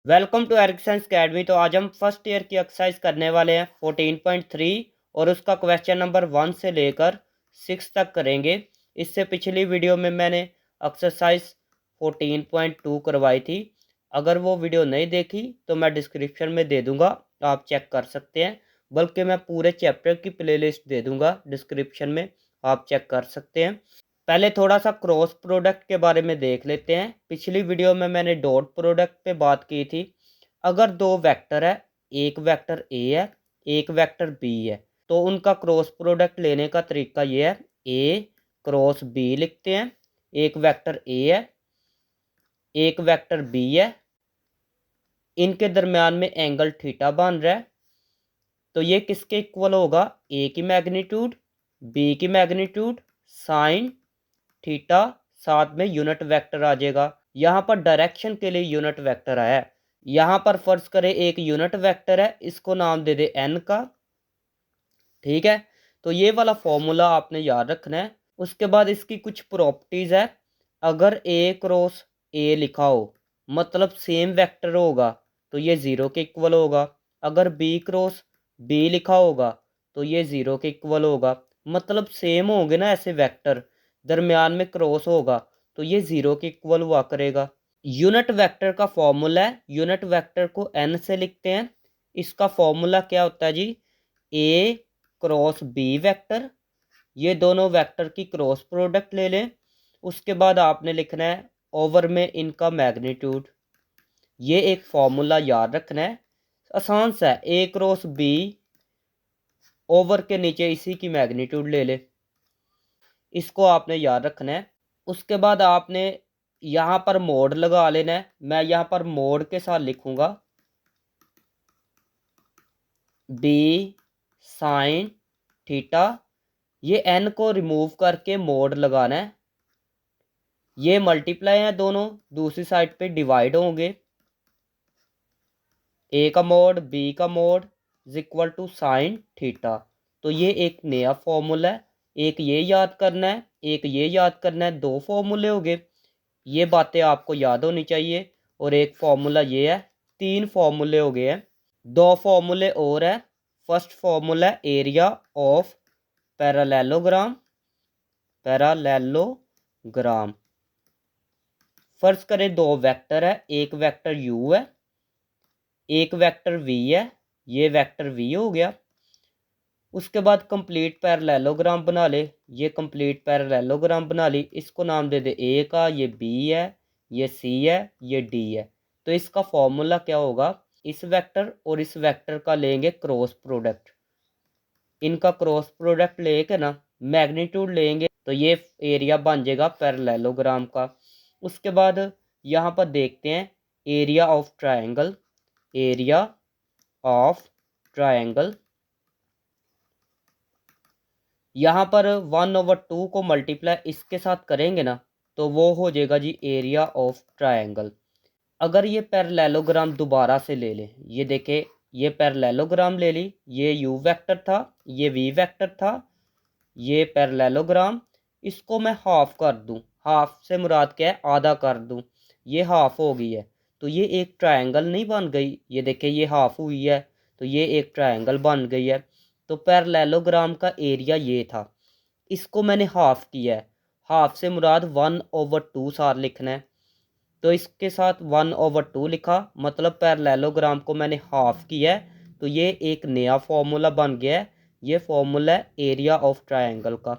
Welcome to एरिक्संस academy. तो आज हम फर्स्ट ईयर की एक्सरसाइज करने वाले हैं 14.3 और उसका क्वेश्चन नंबर 1 से लेकर 6 तक करेंगे। इससे पिछली वीडियो में मैंने एक्सरसाइज 14.2 करवाई थी। अगर वो वीडियो नहीं देखी तो मैं डिस्क्रिप्शन में दे दूंगा, आप चेक कर सकते हैं। बल्कि मैं पूरे चैप्टर की प्लेलिस्ट दे दूंगा डिस्क्रिप्शन में, आप चेक कर सकते हैं। पहले थोड़ा सा क्रॉस प्रोडक्ट के बारे में देख लेते हैं। पिछली वीडियो में मैंने डॉट प्रोडक्ट पे बात की थी। अगर दो वेक्टर है, एक वेक्टर ए है, एक वेक्टर बी है, तो उनका क्रॉस प्रोडक्ट लेने का तरीका ये है, ए क्रॉस बी लिखते हैं। एक वेक्टर ए है, एक वेक्टर बी है, इनके दरम्यान में एंगल थीटा बन रहा है, तो ये किसके इक्वल होगा? ए की मैग्नीट्यूड, बी की मैग्नीट्यूड, साइन थीटा, साथ में यूनिट वेक्टर आ जाएगा। यहाँ पर डायरेक्शन के लिए यूनिट वेक्टर आया है। यहाँ पर फर्ज करें एक यूनिट वेक्टर है, इसको नाम दे दे एन का। ठीक है, तो ये वाला फॉर्मूला आपने याद रखना है। उसके बाद इसकी कुछ प्रॉपर्टीज है। अगर ए क्रॉस ए लिखा हो मतलब सेम वेक्टर होगा तो ये ज़ीरो के इक्वल होगा। अगर बी क्रॉस बी लिखा होगा तो ये ज़ीरो के इक्वल होगा। मतलब सेम होंगे ना ऐसे वेक्टर, दरमियान में क्रॉस होगा तो ये ज़ीरो के इक्वल हुआ करेगा। यूनिट वेक्टर का फॉर्मूला है, यूनिट वेक्टर को एन से लिखते हैं। इसका फॉर्मूला क्या होता है जी? ए क्रॉस बी वेक्टर, ये दोनों वेक्टर की क्रॉस प्रोडक्ट ले लें। उसके बाद आपने लिखना है ओवर में इनका मैग्नीट्यूड। ये एक फॉर्मूला याद रखना है, आसान सा है। ए क्रॉस बी ओवर के नीचे इसी की मैग्नीट्यूड ले ले, इसको आपने याद रखना है। उसके बाद आपने यहाँ पर मोड लगा लेना है। मैं यहाँ पर मोड के साथ लिखूंगा बी साइन थीटा। ये एन को रिमूव करके मोड लगाना है। ये मल्टीप्लाई है, दोनों दूसरी साइड पे डिवाइड होंगे। ए का मोड बी का mod is equal to sine theta. तो ये एक नया फॉर्मूला है। एक ये याद करना है, एक ये याद करना है। दो फॉर्मूले हो गए, ये बातें आपको याद होनी चाहिए। और एक फॉर्मूला ये है, तीन फॉर्मूले हो गए हैं। दो फॉर्मूले और है। First formula area of parallelogram, parallelogram. फर्ज करें दो वेक्टर है, एक वेक्टर u है, एक वेक्टर v है। ये वेक्टर v हो गया। उसके बाद कंप्लीट पैरेललोग्राम बना ले। ये कंप्लीट पैरेललोग्राम बना ली, इसको नाम दे दे a का, ये b है, ये c है, ये d है। तो इसका फॉर्मूला क्या होगा? इस वेक्टर और इस वेक्टर का लेंगे क्रॉस प्रोडक्ट। इनका क्रॉस प्रोडक्ट लेके ना मैग्नीट्यूड लेंगे तो ये एरिया बन जाएगा पैरेललोग्राम का। उसके बाद यहाँ पर देखते हैं area of triangle. Area of triangle, यहाँ पर 1/2 को मल्टीप्लाई इसके साथ करेंगे ना तो वो हो जाएगा जी एरिया ऑफ ट्रायंगल। अगर ये पैरेललोग्राम दोबारा से ले लें, ये देखे ये पैरेललोग्राम ले ली, ये u वेक्टर था, ये v वेक्टर था, ये पैरेललोग्राम। इसको मैं हाफ कर दूं, हाफ से मुराद क्या है? आधा कर दूं। ये हाफ हो गई है तो ये एक ट्रायंगल नहीं बन गई? ये देखिए ये हाफ हुई है तो ये एक ट्रायंगल बन गई है। तो पैरेललोग्राम का एरिया ये था, इसको मैंने हाफ किया है। हाफ से मुराद 1/2 सार लिखना है। तो इसके साथ 1/2 लिखा, मतलब पैरेललोग्राम को मैंने हाफ किया है। तो ये एक नया फॉर्मूला बन गया है। ये फॉर्मूला है एरिया ऑफ ट्रायंगल का।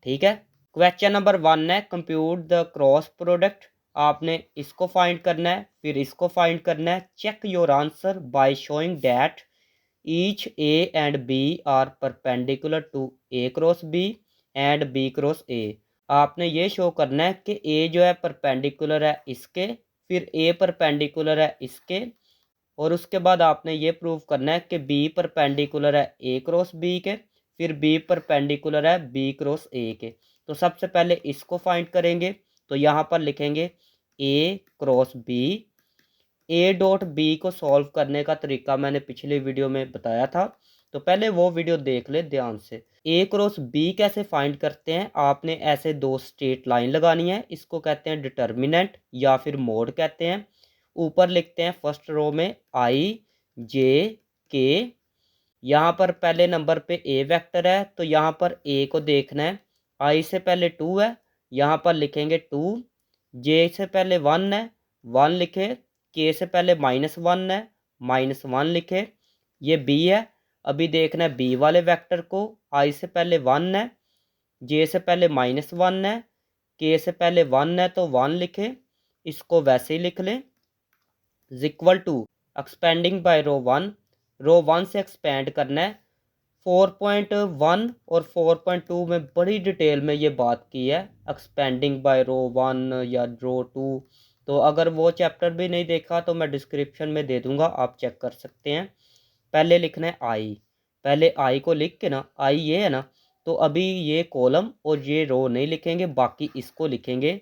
ठीक है, क्वेश्चन नंबर 1 है कंप्यूट द क्रॉस प्रोडक्ट। आपने इसको फाइंड करना है, फिर इसको फाइंड करना है। Check your answer by showing that each a and b are perpendicular to a cross b and b cross a. आपने ये शो करना है कि ए जो है परपेंडिकुलर है इसके, फिर ए परपेंडिकुलर है इसके, और उसके बाद आपने ये प्रूव करना है कि बी परपेंडिकुलर है ए क्रॉस बी के, फिर बी परपेंडिकुलर है बी क्रॉस ए के। तो सबसे पहले इसको फाइंड करेंगे। तो यहाँ पर लिखेंगे a cross b. A dot b को सॉल्व करने का तरीका मैंने पिछले वीडियो में बताया था, तो पहले वो वीडियो देख ले ध्यान से। ए क्रॉस बी कैसे फाइंड करते हैं? आपने ऐसे दो स्ट्रेट लाइन लगानी है, इसको कहते हैं डिटर्मिनेंट या फिर मोड कहते हैं। ऊपर लिखते हैं फर्स्ट रो में आई जे के। यहाँ पर पहले नंबर पे ए वेक्टर है तो यहाँ पर ए को देखना है। आई से पहले 2 है, यहाँ पर लिखेंगे 2। जे से पहले 1 है, 1 लिखे। के से पहले -1 है, -1 लिखे। ये बी है। अभी देखना है बी वाले वेक्टर को। आई से पहले 1 है, जे से पहले -1 है, के से पहले 1 है तो 1 लिखे। इसको वैसे ही लिख लें। Is equal to expanding by row 1, row 1 से एक्सपेंड करना है। 4.1 और 4.2 में बड़ी डिटेल में ये बात की है, एक्सपेंडिंग बाय रो 1 या रो 2। तो अगर वो चैप्टर भी नहीं देखा तो मैं डिस्क्रिप्शन में दे दूंगा, आप चेक कर सकते हैं। पहले लिखना है आई, पहले आई को लिख के ना, आई ये है ना, तो अभी ये कॉलम और ये रो नहीं लिखेंगे, बाकी इसको लिखेंगे।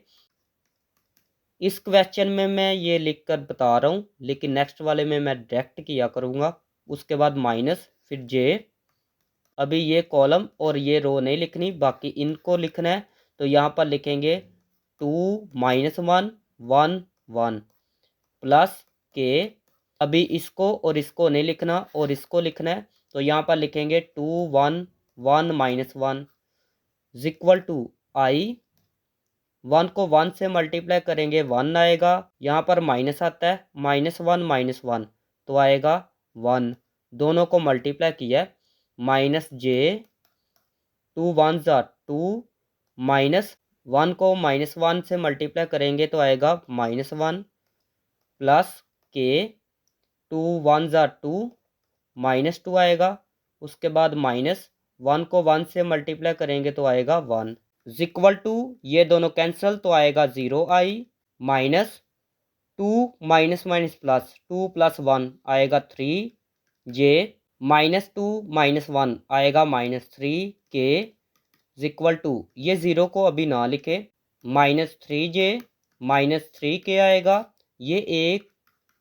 इस क्वेश्चन में मैं ये लिख कर बता रहा हूँ, लेकिन नेक्स्ट वाले में मैं डायरेक्ट किया करूँगा। उसके बाद माइनस, फिर जे। अभी ये कॉलम और ये रो नहीं लिखनी, बाकी इनको लिखना है। तो यहाँ पर लिखेंगे 2 -1 1 1 प्लस के। अभी इसको और इसको नहीं लिखना और इसको लिखना है। तो यहाँ पर लिखेंगे 2 1 1 -1 इज इक्वल टू आई। 1 को 1 से मल्टीप्लाई करेंगे 1 आएगा। यहाँ पर माइनस आता है, -1 -1 तो आएगा 1। दोनों को मल्टीप्लाई किया है। माइनस जे, 2 1 2, -1 को -1 से मल्टीप्लाई करेंगे तो आएगा -1 प्लस के। 2 1 2, -2 आएगा। उसके बाद -1 को 1 से मल्टीप्लाई करेंगे तो आएगा 1 इज इक्वल टू, ये दोनों कैंसिल तो आएगा 0 आई। -2 माइनस माइनस प्लस, 2 + 1 आएगा 3 जे। -2 -1 आएगा -3 के इज इक्वल टू, ये 0 को अभी ना लिखे। -3 जे -3 के आएगा। ये ए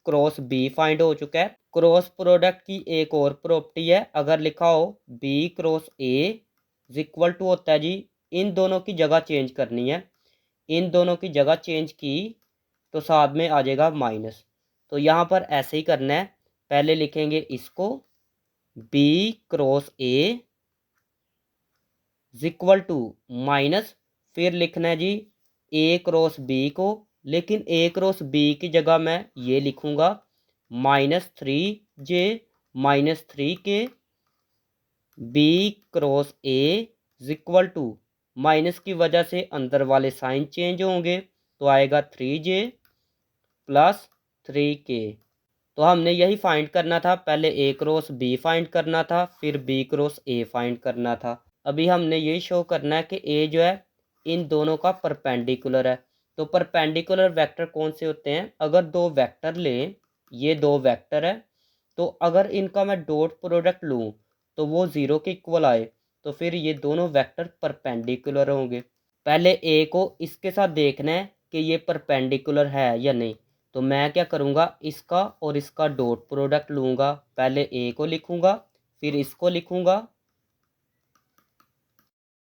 क्रॉस बी फाइंड हो चुका है। क्रॉस प्रोडक्ट की एक और प्रॉपर्टी है, अगर लिखा हो b cross a is equal to होता है जी, इन दोनों की जगह चेंज करनी है। इन दोनों की जगह चेंज की तो साथ में आ जाएगा माइनस। तो यहाँ पर ऐसे ही करना है। पहले लिखेंगे इसको b cross a is equal to minus, फिर लिखना है जी ए क्रॉस बी को, लेकिन ए क्रॉस बी की जगह मैं ये लिखूंगा -3 j -3 k. B cross a is equal to, minus की वजह से अंदर वाले साइन चेंज होंगे तो आएगा 3 जे प्लस 3 के। तो हमने यही फाइंड करना था, पहले ए क्रॉस बी फाइंड करना था, फिर बी क्रॉस ए फाइंड करना था। अभी हमने ये शो करना है कि ए जो है इन दोनों का परपेंडिकुलर है। तो परपेंडिकुलर वेक्टर कौन से होते हैं? अगर दो वेक्टर लें, ये दो वेक्टर है, तो अगर इनका मैं डॉट प्रोडक्ट लूँ तो वो 0 के इक्वल आए, तो फिर ये दोनों वेक्टर परपेंडिकुलर होंगे। पहले ए को इसके साथ देखना है कि ये परपेंडिकुलर है या नहीं। तो मैं क्या करूँगा, इसका और इसका डॉट प्रोडक्ट लूँगा। पहले ए को लिखूँगा, फिर इसको लिखूँगा,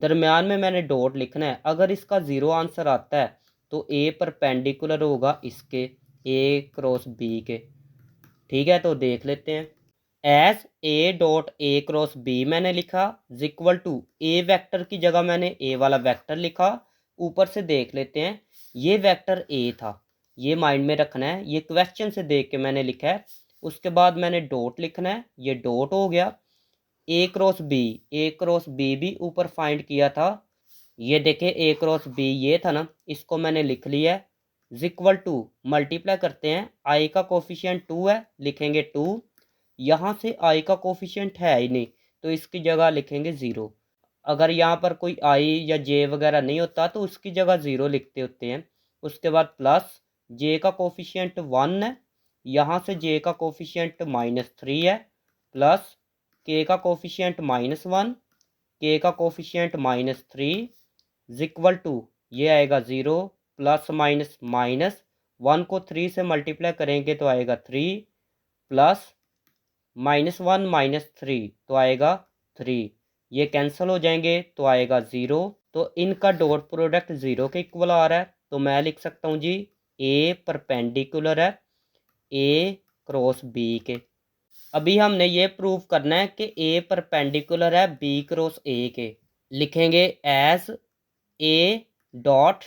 दरम्यान में मैंने डॉट लिखना है। अगर इसका 0 आंसर आता है तो ए परपेंडिकुलर होगा इसके, ए क्रॉस बी के। ठीक है, तो देख लेते हैं। As a dot a cross b मैंने लिखा is equal to, a vector की जगह मैंने ए वाला वेक्टर लिखा। ऊपर से देख लेते हैं, ये वेक्टर ए था, ये माइंड में रखना है, ये क्वेश्चन से देख के मैंने लिखा है। उसके बाद मैंने डॉट लिखना है, ये डॉट हो गया। ए cross b, a cross B भी ऊपर फाइंड किया था, ये देखे ए क्रॉस बी ये था ना, इसको मैंने लिख लिया है। इज इक्वल टू, मल्टीप्लाई करते हैं, आई का कोफिशिएंट 2 है, लिखेंगे 2। यहाँ से आई का कोफिशिएंट है ही नहीं तो इसकी जगह लिखेंगे 0। अगर यहाँ पर कोई आई या जे वगैरह नहीं होता तो उसकी जगह 0 लिखते होते हैं। उसके बाद प्लस, जे का कोफिशिएंट 1 है, यहाँ से जे का कोफिशिएंट -3 है, प्लस के का कोफिशिएंट -1, के का कोफिशिएंट -3 इज इक्वल टू, ये आएगा 0 प्लस माइनस माइनस। 1 को 3 से मल्टीप्लाई करेंगे तो आएगा 3 प्लस -1 -3 तो आएगा 3। ये कैंसिल हो जाएंगे तो आएगा 0। तो इनका डॉट प्रोडक्ट 0 के इक्वल आ रहा है, तो मैं लिख सकता हूँ जी ए परपेंडिकुलर है ए क्रॉस बी के। अभी हमने ये प्रूव करना है कि ए परपेंडिकुलर है बी क्रॉस ए के। लिखेंगे as a dot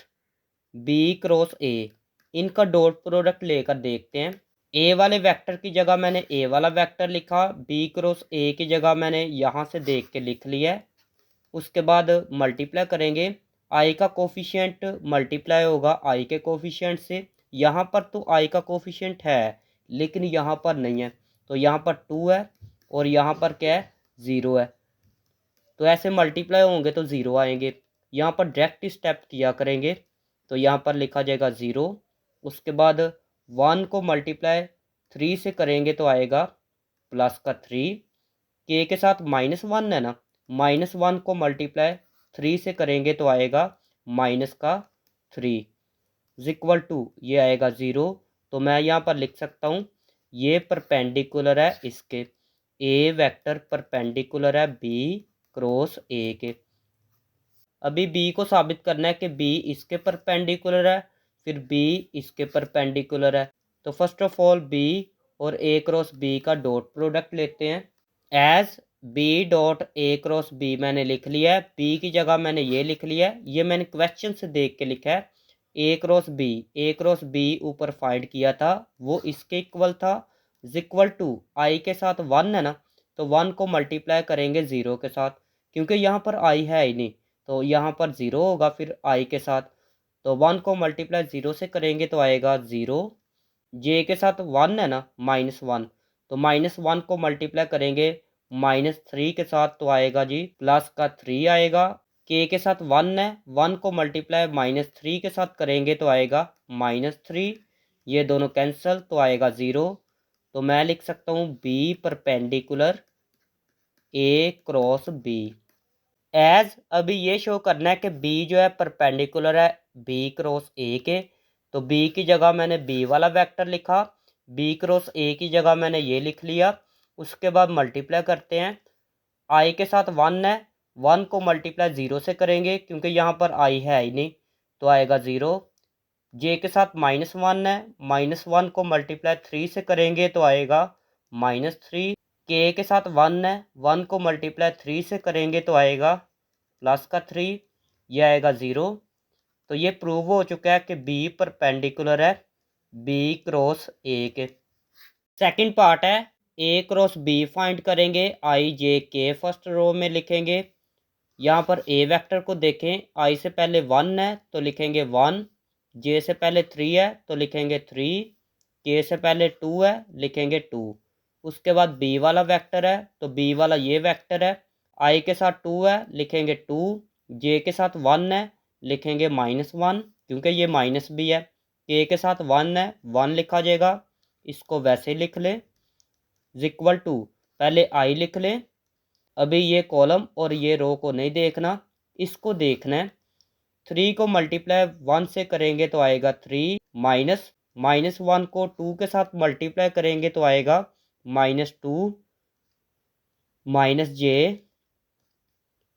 b cross a. इनका डॉट प्रोडक्ट लेकर देखते हैं। ए वाले वेक्टर की जगह मैंने ए वाला वेक्टर लिखा, बी क्रॉस ए की जगह मैंने यहाँ से देख के लिख लिया है। उसके बाद मल्टीप्लाई करेंगे, आई का कोफिशिएंट मल्टीप्लाई होगा आई के कोफिशिएंट से। यहाँ पर तो आई का कोफिशिएंट है लेकिन यहाँ पर नहीं है, तो यहाँ पर 2 है और यहाँ पर क्या है 0 है, तो ऐसे मल्टीप्लाई होंगे तो 0 आएंगे। यहाँ पर डायरेक्ट स्टेप किया करेंगे, तो यहाँ पर लिखा जाएगा 0। उसके बाद 1 को मल्टीप्लाई 3 से करेंगे तो आएगा प्लस का 3। के साथ -1 है ना, -1 को मल्टीप्लाई 3 से करेंगे तो आएगा माइनस का 3 इक्वल टू ये आएगा 0। तो मैं यहाँ पर लिख सकता हूँ ये परपेंडिकुलर है इसके, ए वेक्टर परपेंडिकुलर है बी क्रॉस ए के। अभी बी को साबित करना है कि बी इसके परपेंडिकुलर है, फिर बी इसके परपेंडिकुलर है। तो फर्स्ट ऑफ ऑल बी और ए क्रॉस बी का डॉट प्रोडक्ट लेते हैं। As b dot a cross b मैंने लिख लिया है, बी की जगह मैंने ये लिख लिया है, ये मैंने क्वेश्चन से देख के लिखा है। ए क्रॉस बी ऊपर फाइंड किया था, वो इसके इक्वल था, इक्वल टू आई के साथ 1 है ना, तो 1 को मल्टीप्लाई करेंगे 0 के साथ, क्योंकि यहाँ पर आई है ही नहीं, तो यहाँ पर 0 होगा फिर आई के साथ। तो 1 को मल्टीप्लाई 0 से करेंगे तो आएगा 0। जे के साथ 1 है ना -1, तो -1 को मल्टीप्लाई करेंगे -3 के साथ तो आएगा जी प्लस का 3 आएगा। के साथ 1 है, 1 को मल्टीप्लाई -3 के साथ करेंगे तो आएगा -3। ये दोनों कैंसिल तो आएगा 0। तो मैं लिख सकता हूँ b perpendicular a cross b. As अभी ये शो करना है कि बी जो है परपेंडिकुलर है बी क्रॉस ए के, तो बी की जगह मैंने बी वाला वेक्टर लिखा, बी क्रॉस ए की जगह मैंने ये लिख लिया। उसके बाद मल्टीप्लाई करते हैं, आई के साथ 1 है, 1 को मल्टीप्लाई 0 से करेंगे क्योंकि यहाँ पर आई है ही नहीं, तो आएगा 0। जे के साथ -1 है, -1 को मल्टीप्लाई 3 से करेंगे तो आएगा -3। के साथ 1 है, 1 को मल्टीप्लाई 3 से करेंगे तो आएगा प्लस का 3, यह आएगा 0। तो ये प्रूव हो चुका है कि बी परपेंडिकुलर है बी क्रॉस ए के। सेकंड पार्ट है ए क्रॉस बी फाइंड करेंगे, आई जे के फर्स्ट रो में लिखेंगे। यहाँ पर ए वेक्टर को देखें, आई से पहले 1 है तो लिखेंगे 1, जे से पहले 3 है तो लिखेंगे 3, के से पहले 2 है लिखेंगे 2। उसके बाद बी वाला वेक्टर है तो बी वाला ये वेक्टर है, आई के साथ 2 है लिखेंगे 2, जे के साथ 1 है लिखेंगे -1 क्योंकि ये माइनस भी है, के साथ 1 है 1 लिखा जाएगा, इसको वैसे लिख लें इक्वल टू पहले आई लिख लें। अभी ये कॉलम और ये रो को नहीं देखना, इसको देखना है। 3 को मल्टीप्लाई 1 से करेंगे तो आएगा 3, -1 को 2 के साथ मल्टीप्लाई करेंगे तो आएगा -2 -j।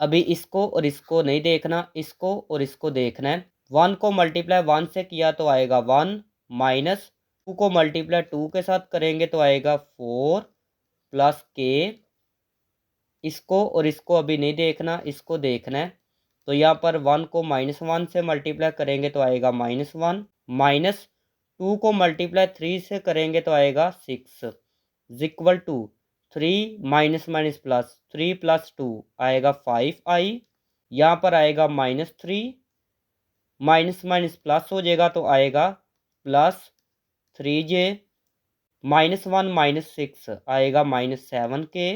अभी इसको और इसको नहीं देखना, इसको और इसको देखना है। 1 को मल्टीप्लाई 1 से किया तो आएगा 1, -2 को मल्टीप्लाई 2 के साथ करेंगे तो आएगा 4 प्लस के। इसको और इसको अभी नहीं देखना, इसको देखना है। तो यहाँ पर 1 को -1 से मल्टीप्लाई करेंगे तो आएगा -1, -2 को मल्टीप्लाई 3 से करेंगे तो आएगा 6 इक्वल टू 3 माइनस प्लस 3 + 2 आएगा 5i। यहाँ पर आएगा -3, माइनस प्लस हो जाएगा तो आएगा +3j, -1 -6 आएगा -7k।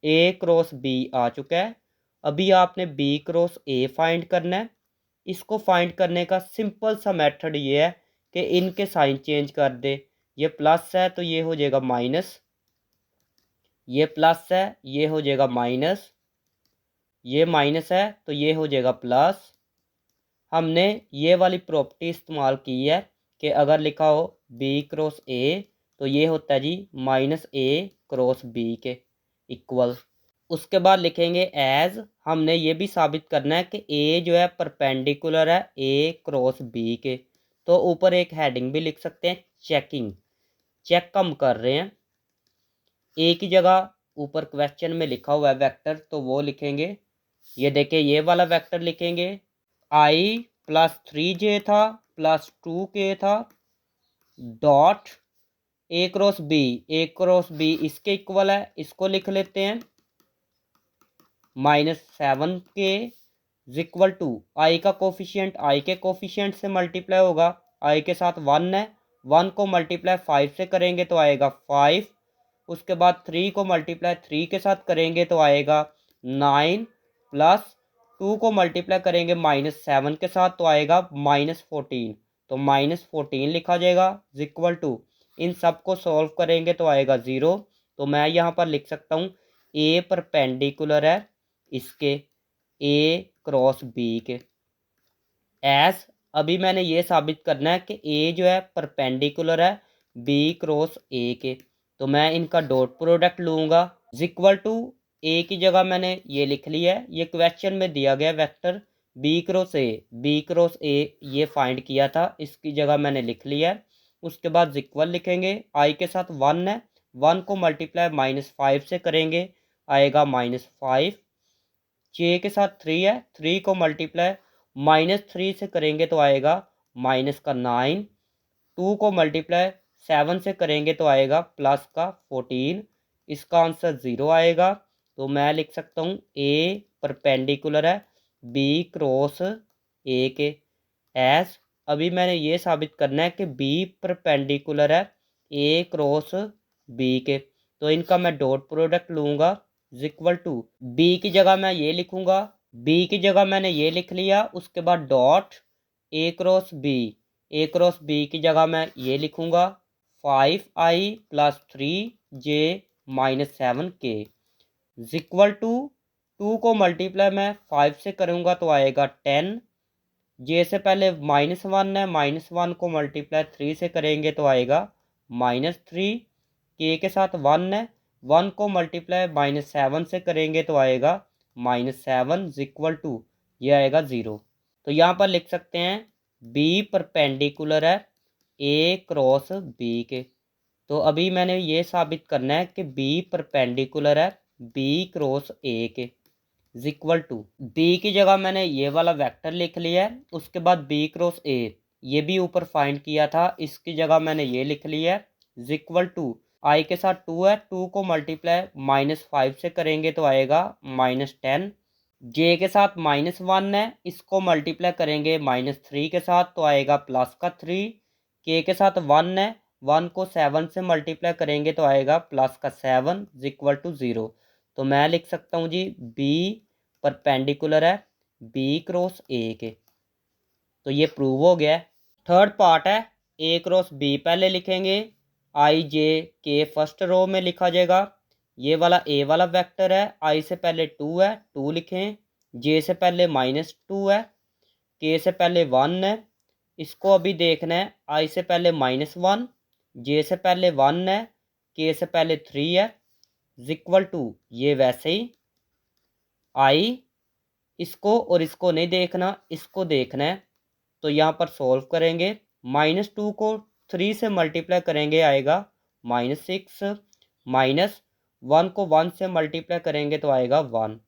ए क्रॉस बी आ चुका है। अभी आपने बी क्रॉस ए फाइंड करना है। इसको फाइंड करने का सिंपल सा मेथड ये है कि इनके साइन चेंज कर दे। ये प्लस है तो ये हो जाएगा माइनस, ये प्लस है ये हो जाएगा माइनस, ये माइनस है तो ये हो जाएगा प्लस। हमने ये वाली प्रॉपर्टी इस्तेमाल की है कि अगर लिखा हो बी क्रॉस ए तो ये होता है जी -a क्रॉस बी के इक्वल। उसके बाद लिखेंगे एज, हमने ये भी साबित करना है कि ए जो है परपेंडिकुलर है ए क्रॉस बी के। तो ऊपर एक हेडिंग भी लिख सकते हैं चेकिंग। चेक हम कर रहे हैं। ए की जगह ऊपर क्वेश्चन में लिखा हुआ है वेक्टर, तो वो लिखेंगे। ये देखिए ये वाला वेक्टर लिखेंगे, आई प्लस 3j था प्लस 2k था dot a cross b. A cross b इसके इक्वल है, इसको लिख लेते हैं -7k इक्वल टू आई का कोफिशिएंट, आई के कोफिशिएंट से मल्टीप्लाई होगा, आई के साथ 1 है, 1 को मल्टीप्लाई 5 से करेंगे तो आएगा 5। उसके बाद 3 को मल्टीप्लाई 3 के साथ करेंगे तो आएगा 9 प्लस 2 को मल्टीप्लाई करेंगे -7 के साथ तो आएगा -14। तो -14 लिखा जाएगा इक्वल टू, इन सब को सॉल्व करेंगे तो आएगा 0। तो मैं यहाँ पर लिख सकता हूँ ए परपेंडिकुलर है इसके ए क्रॉस बी के। एस अभी मैंने ये साबित करना है कि ए जो है परपेंडिकुलर है बी क्रॉस ए के, तो मैं इनका डॉट प्रोडक्ट लूँगा इक्वल टू, ए की जगह मैंने ये लिख लिया है, ये क्वेश्चन में दिया गया vector b cross a, b cross a ये फाइंड किया था, इसकी जगह मैंने लिख लिया है। उसके बाद इक्वल लिखेंगे, आई के साथ 1 है, 1 को मल्टीप्लाई -5 से करेंगे आएगा -5। जे के साथ 3 है, 3 को मल्टीप्लाई -3 से करेंगे तो आएगा -9। 2 को मल्टीप्लाई 7 से करेंगे तो आएगा +14। इसका आंसर 0 आएगा। तो मैं लिख सकता हूँ ए परपेंडिकुलर है बी क्रॉस ए के। एस अभी मैंने ये साबित करना है कि बी परपेंडिकुलर है ए क्रॉस बी के, तो इनका मैं डॉट प्रोडक्ट लूँगा इक्वल टू, बी की जगह मैं ये लिखूँगा, बी की जगह मैंने ये लिख लिया। उसके बाद dot a cross b, a cross b की जगह मैं ये लिखूँगा 5i plus 3j -7k equal to, 2 को मल्टीप्लाई मैं 5 से करूँगा तो आएगा 10। जे से पहले -1 है, -1 को मल्टीप्लाई 3 से करेंगे तो आएगा -3। के साथ 1 है, 1 को मल्टीप्लाई -7 से करेंगे तो आएगा -7 इक्वल टू, ये आएगा 0। तो यहाँ पर लिख सकते हैं बी परपेंडिकुलर है ए क्रॉस बी के। तो अभी मैंने ये साबित करना है कि बी परपेंडिकुलर है बी क्रॉस ए के इक्वल टू, बी की जगह मैंने ये वाला वेक्टर लिख लिया है। उसके बाद बी क्रॉस ए ये भी ऊपर फाइंड किया था, इसकी जगह मैंने ये लिख लिया है इक्वल टू, आई के साथ 2 है, 2 को मल्टीप्लाई -5 से करेंगे तो आएगा -10। जे के साथ -1 है, इसको मल्टीप्लाई करेंगे -3 के साथ तो आएगा +3। के साथ 1 है, 1 को 7 से मल्टीप्लाई करेंगे तो आएगा +7 इक्वल टू 0। तो मैं लिख सकता हूँ जी बी परपेंडिकुलर है बी क्रॉस ए के। तो ये प्रूव हो गया है। थर्ड पार्ट है ए क्रॉस बी, पहले लिखेंगे आई जे के फर्स्ट रो में लिखा जाएगा। ये वाला ए वाला वेक्टर है, आई से पहले 2 है 2 लिखें, जे से पहले -2 है, के से पहले 1 है, इसको अभी देखना है आई से पहले -1, जे से पहले 1 है, के से पहले 3 है इक्वल टू, ये वैसे ही आई, इसको और इसको नहीं देखना, इसको देखना है। तो यहाँ पर सॉल्व करेंगे, -2 को 3 से मल्टीप्लाई करेंगे आएगा -6, -1 को 1 से मल्टीप्लाई करेंगे तो आएगा 1।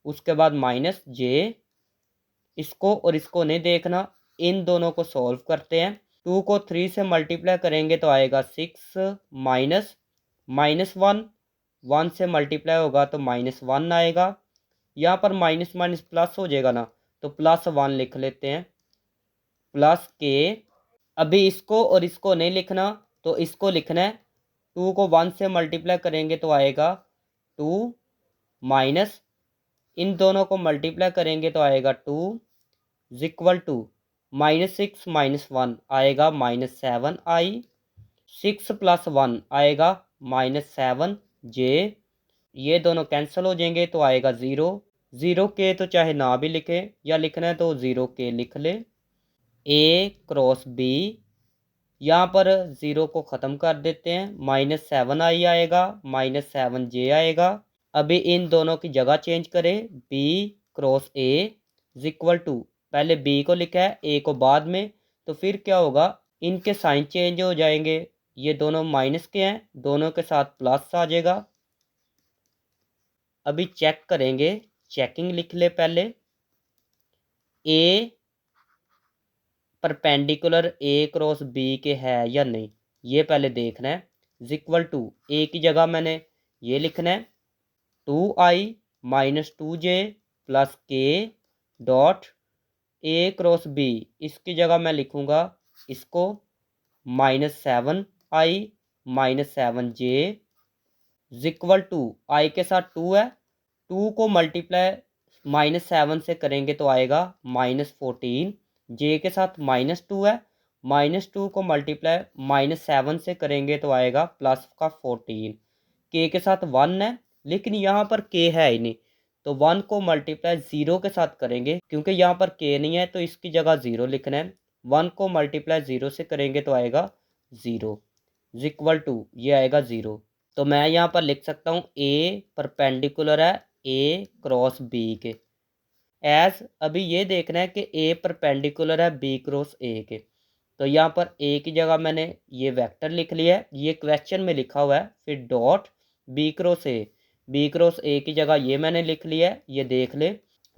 उसके बाद -j, इसको और इसको नहीं देखना, इन दोनों को सॉल्व करते हैं। 2 को 3 से मल्टीप्लाई करेंगे तो आएगा 6, -1 1 से मल्टीप्लाई होगा तो -1 आएगा। यहाँ पर माइनस माइनस प्लस हो जाएगा ना, तो +1 लिख लेते हैं प्लस के। अभी इसको और इसको नहीं लिखना, तो इसको लिखना है। 2 को 1 से मल्टीप्लाई करेंगे तो आएगा 2, माइनस इन दोनों को मल्टीप्लाई करेंगे तो आएगा 2 इक्वल टू, -6 -1 आएगा -7i, 6 + 1 आएगा -7j, ये दोनों कैंसिल हो जाएंगे तो आएगा 0। 0k तो चाहे ना भी लिखे, या लिखना है तो 0k लिख ले। ए क्रॉस बी, यहाँ पर 0 को ख़त्म कर देते हैं, -7i आएगा -7j आएगा। अभी इन दोनों की जगह चेंज करें, b cross a equal to, पहले बी को लिखा है ए को बाद में, तो फिर क्या होगा, इनके साइन चेंज हो जाएंगे, ये दोनों माइनस के हैं, दोनों के साथ प्लस आ जाएगा। अभी चेक करेंगे, चेकिंग लिख ले पहले। ए परपेंडिकुलर ए क्रॉस बी के है या नहीं, ये पहले देखना है। इज इक्वल टू ए की जगह मैंने ये लिखना है 2i माइनस 2j प्लस के डॉट ए क्रॉस बी, इसकी जगह मैं लिखूंगा इसको -7i minus 7j equal to आई के साथ 2 है, 2 को मल्टीप्लाई -7 से करेंगे तो आएगा -14। जे के साथ -2 है, -2 को मल्टीप्लाई -7 से करेंगे तो आएगा प्लस का 14। के साथ 1 है, लेकिन यहाँ पर के है ही नहीं, तो 1 को मल्टीप्लाई 0 के साथ करेंगे, क्योंकि यहाँ पर के नहीं है तो इसकी जगह 0 लिखना है। 1 को मल्टीप्लाई 0 से करेंगे तो आएगा 0 इक्वल टू ये आएगा 0। तो मैं यहाँ पर लिख सकता हूँ ए परपेंडिकुलर है ए क्रॉस बी के। एज अभी ये देखना है कि ए परपेंडिकुलर है बी क्रॉस ए के, तो यहाँ पर ए की जगह मैंने ये वेक्टर लिख लिया है, ये क्वेश्चन में लिखा हुआ है, फिर dot b cross a, b cross a की जगह ये मैंने लिख लिया है, ये देख ले।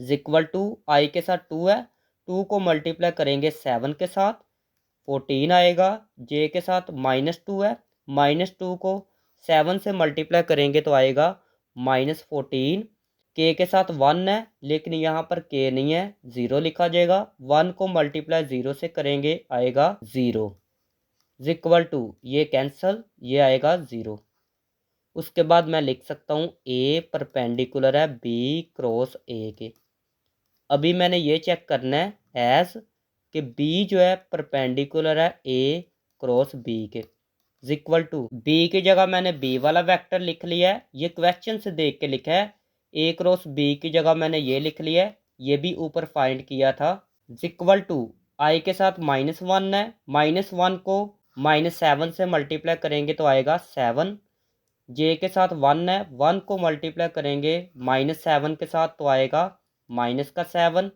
इक्वल टू आई के साथ 2 है, 2 को मल्टीप्लाई करेंगे 7 के साथ 14 आएगा। जे के साथ -2 है, -2 को 7 से मल्टीप्लाई करेंगे तो आएगा -14। के साथ 1 है, लेकिन यहाँ पर के नहीं है, 0 लिखा जाएगा। 1 को मल्टीप्लाई 0 से करेंगे आएगा 0 इक्वल टू ये कैंसल, ये आएगा 0। उसके बाद मैं लिख सकता हूँ ए परपेंडिकुलर है बी क्रॉस ए के। अभी मैंने ये चेक करना है एज कि बी जो है परपेंडिकुलर है ए क्रॉस बी के। इक्वल टू बी की जगह मैंने बी वाला वेक्टर लिख लिया है, ये क्वेश्चन से देख के लिखा है। ए क्रॉस बी की जगह मैंने ये लिख लिया है, ये भी ऊपर फाइंड किया था। इक्वल टू आई के साथ -1 है, -1 को -7 से मल्टीप्लाई करेंगे तो आएगा 7। जे के साथ 1 है, 1 को मल्टीप्लाई करेंगे -7 के साथ तो आएगा -7।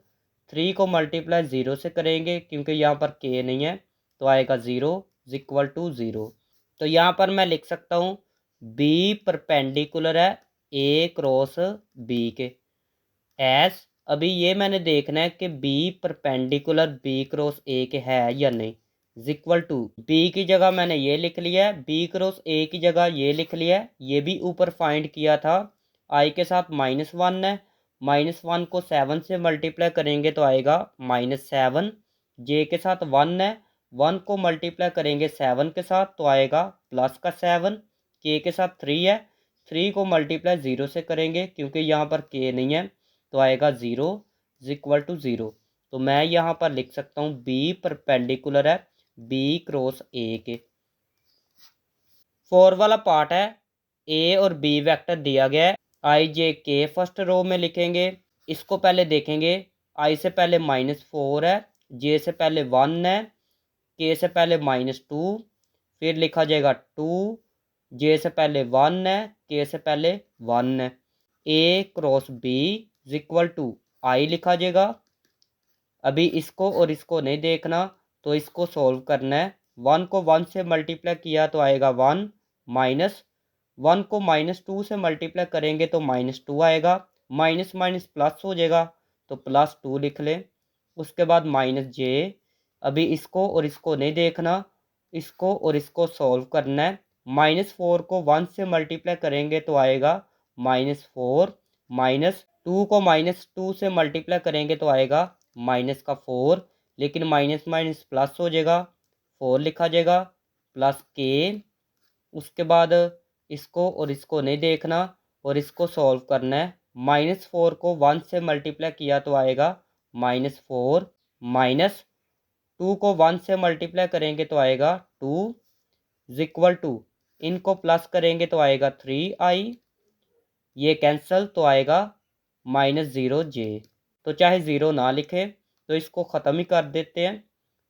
3 को मल्टीप्लाई 0 से करेंगे, क्योंकि यहाँ पर के नहीं है, तो आएगा 0 इक्वल टू 0। तो यहाँ पर मैं लिख सकता हूँ बी परपेंडिकुलर है ए क्रॉस बी के। एस अभी ये मैंने देखना है कि b perpendicular b cross a के है या नहीं। इक्वल टू बी की जगह मैंने ये लिख लिया है, बी क्रॉस ए की जगह ये लिख लिया है, ये भी ऊपर फाइंड किया था। आई के साथ -1 है, -1 को 7 से मल्टीप्लाई करेंगे तो आएगा -7। जे के साथ 1 है, 1 को मल्टीप्लाई करेंगे 7 के साथ तो आएगा प्लस का 7। के साथ 3 है, 3 को मल्टीप्लाई 0 से करेंगे, क्योंकि यहाँ पर के नहीं है, तो आएगा 0 इक्वल टू 0। तो मैं यहाँ पर लिख सकता हूँ बी परपेंडिकुलर है बी क्रॉस ए के। 4 वाला पार्ट है, ए और बी वेक्टर दिया गया है, आई जे के फर्स्ट रो में लिखेंगे। इसको पहले देखेंगे, आई से पहले -4 है, जे से पहले 1 है, के से पहले -2, फिर लिखा जाएगा 2, जे से पहले 1 है, के से पहले 1 है। A cross B equal to आई लिखा जाएगा। अभी इसको और इसको नहीं देखना, तो इसको सोल्व करना है। 1 को 1 से मल्टीप्लाई किया तो आएगा 1, माइनस 1 को -2 से मल्टीप्लाई करेंगे तो -2 आएगा, माइनस माइनस प्लस हो जाएगा, तो +2 लिख लें। उसके बाद -j, अभी इसको और इसको नहीं देखना, इसको और इसको सोल्व करना है। -4 को 1 से मल्टीप्लाई करेंगे तो आएगा -4, -2 को -2 से मल्टीप्लाई करेंगे तो आएगा -4, लेकिन माइनस माइनस प्लस हो जाएगा, 4 लिखा जाएगा, प्लस के। उसके बाद इसको और इसको नहीं देखना और इसको सॉल्व करना है। -4 को 1 से मल्टीप्लाई किया तो आएगा -4, -2 को 1 से मल्टीप्लाई करेंगे तो आएगा 2 इक्वल टू, इनको प्लस करेंगे तो आएगा 3i, ये कैंसल तो आएगा -0j। तो चाहे 0 ना लिखे तो इसको ख़त्म ही कर देते हैं।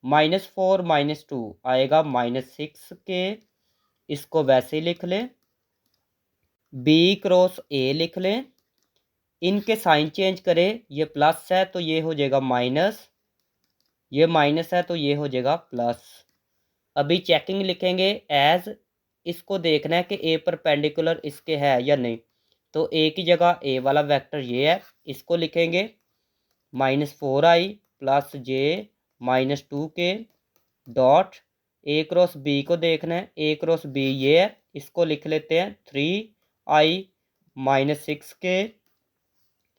-4 -2 आएगा -6 के, इसको वैसे ही लिख लें। बी क्रॉस ए लिख लें, इनके साइन चेंज करें, ये प्लस है तो ये हो जाएगा माइनस, ये माइनस है तो ये हो जाएगा प्लस। अभी चेकिंग लिखेंगे एज, इसको देखना है कि ए परपेंडिकुलर इसके है या नहीं। तो ए की जगह ए वाला वेक्टर ये है, इसको लिखेंगे -4i plus j -2k dot a cross b को देखना है, ए क्रॉस बी ये है, इसको लिख लेते हैं 3i -6k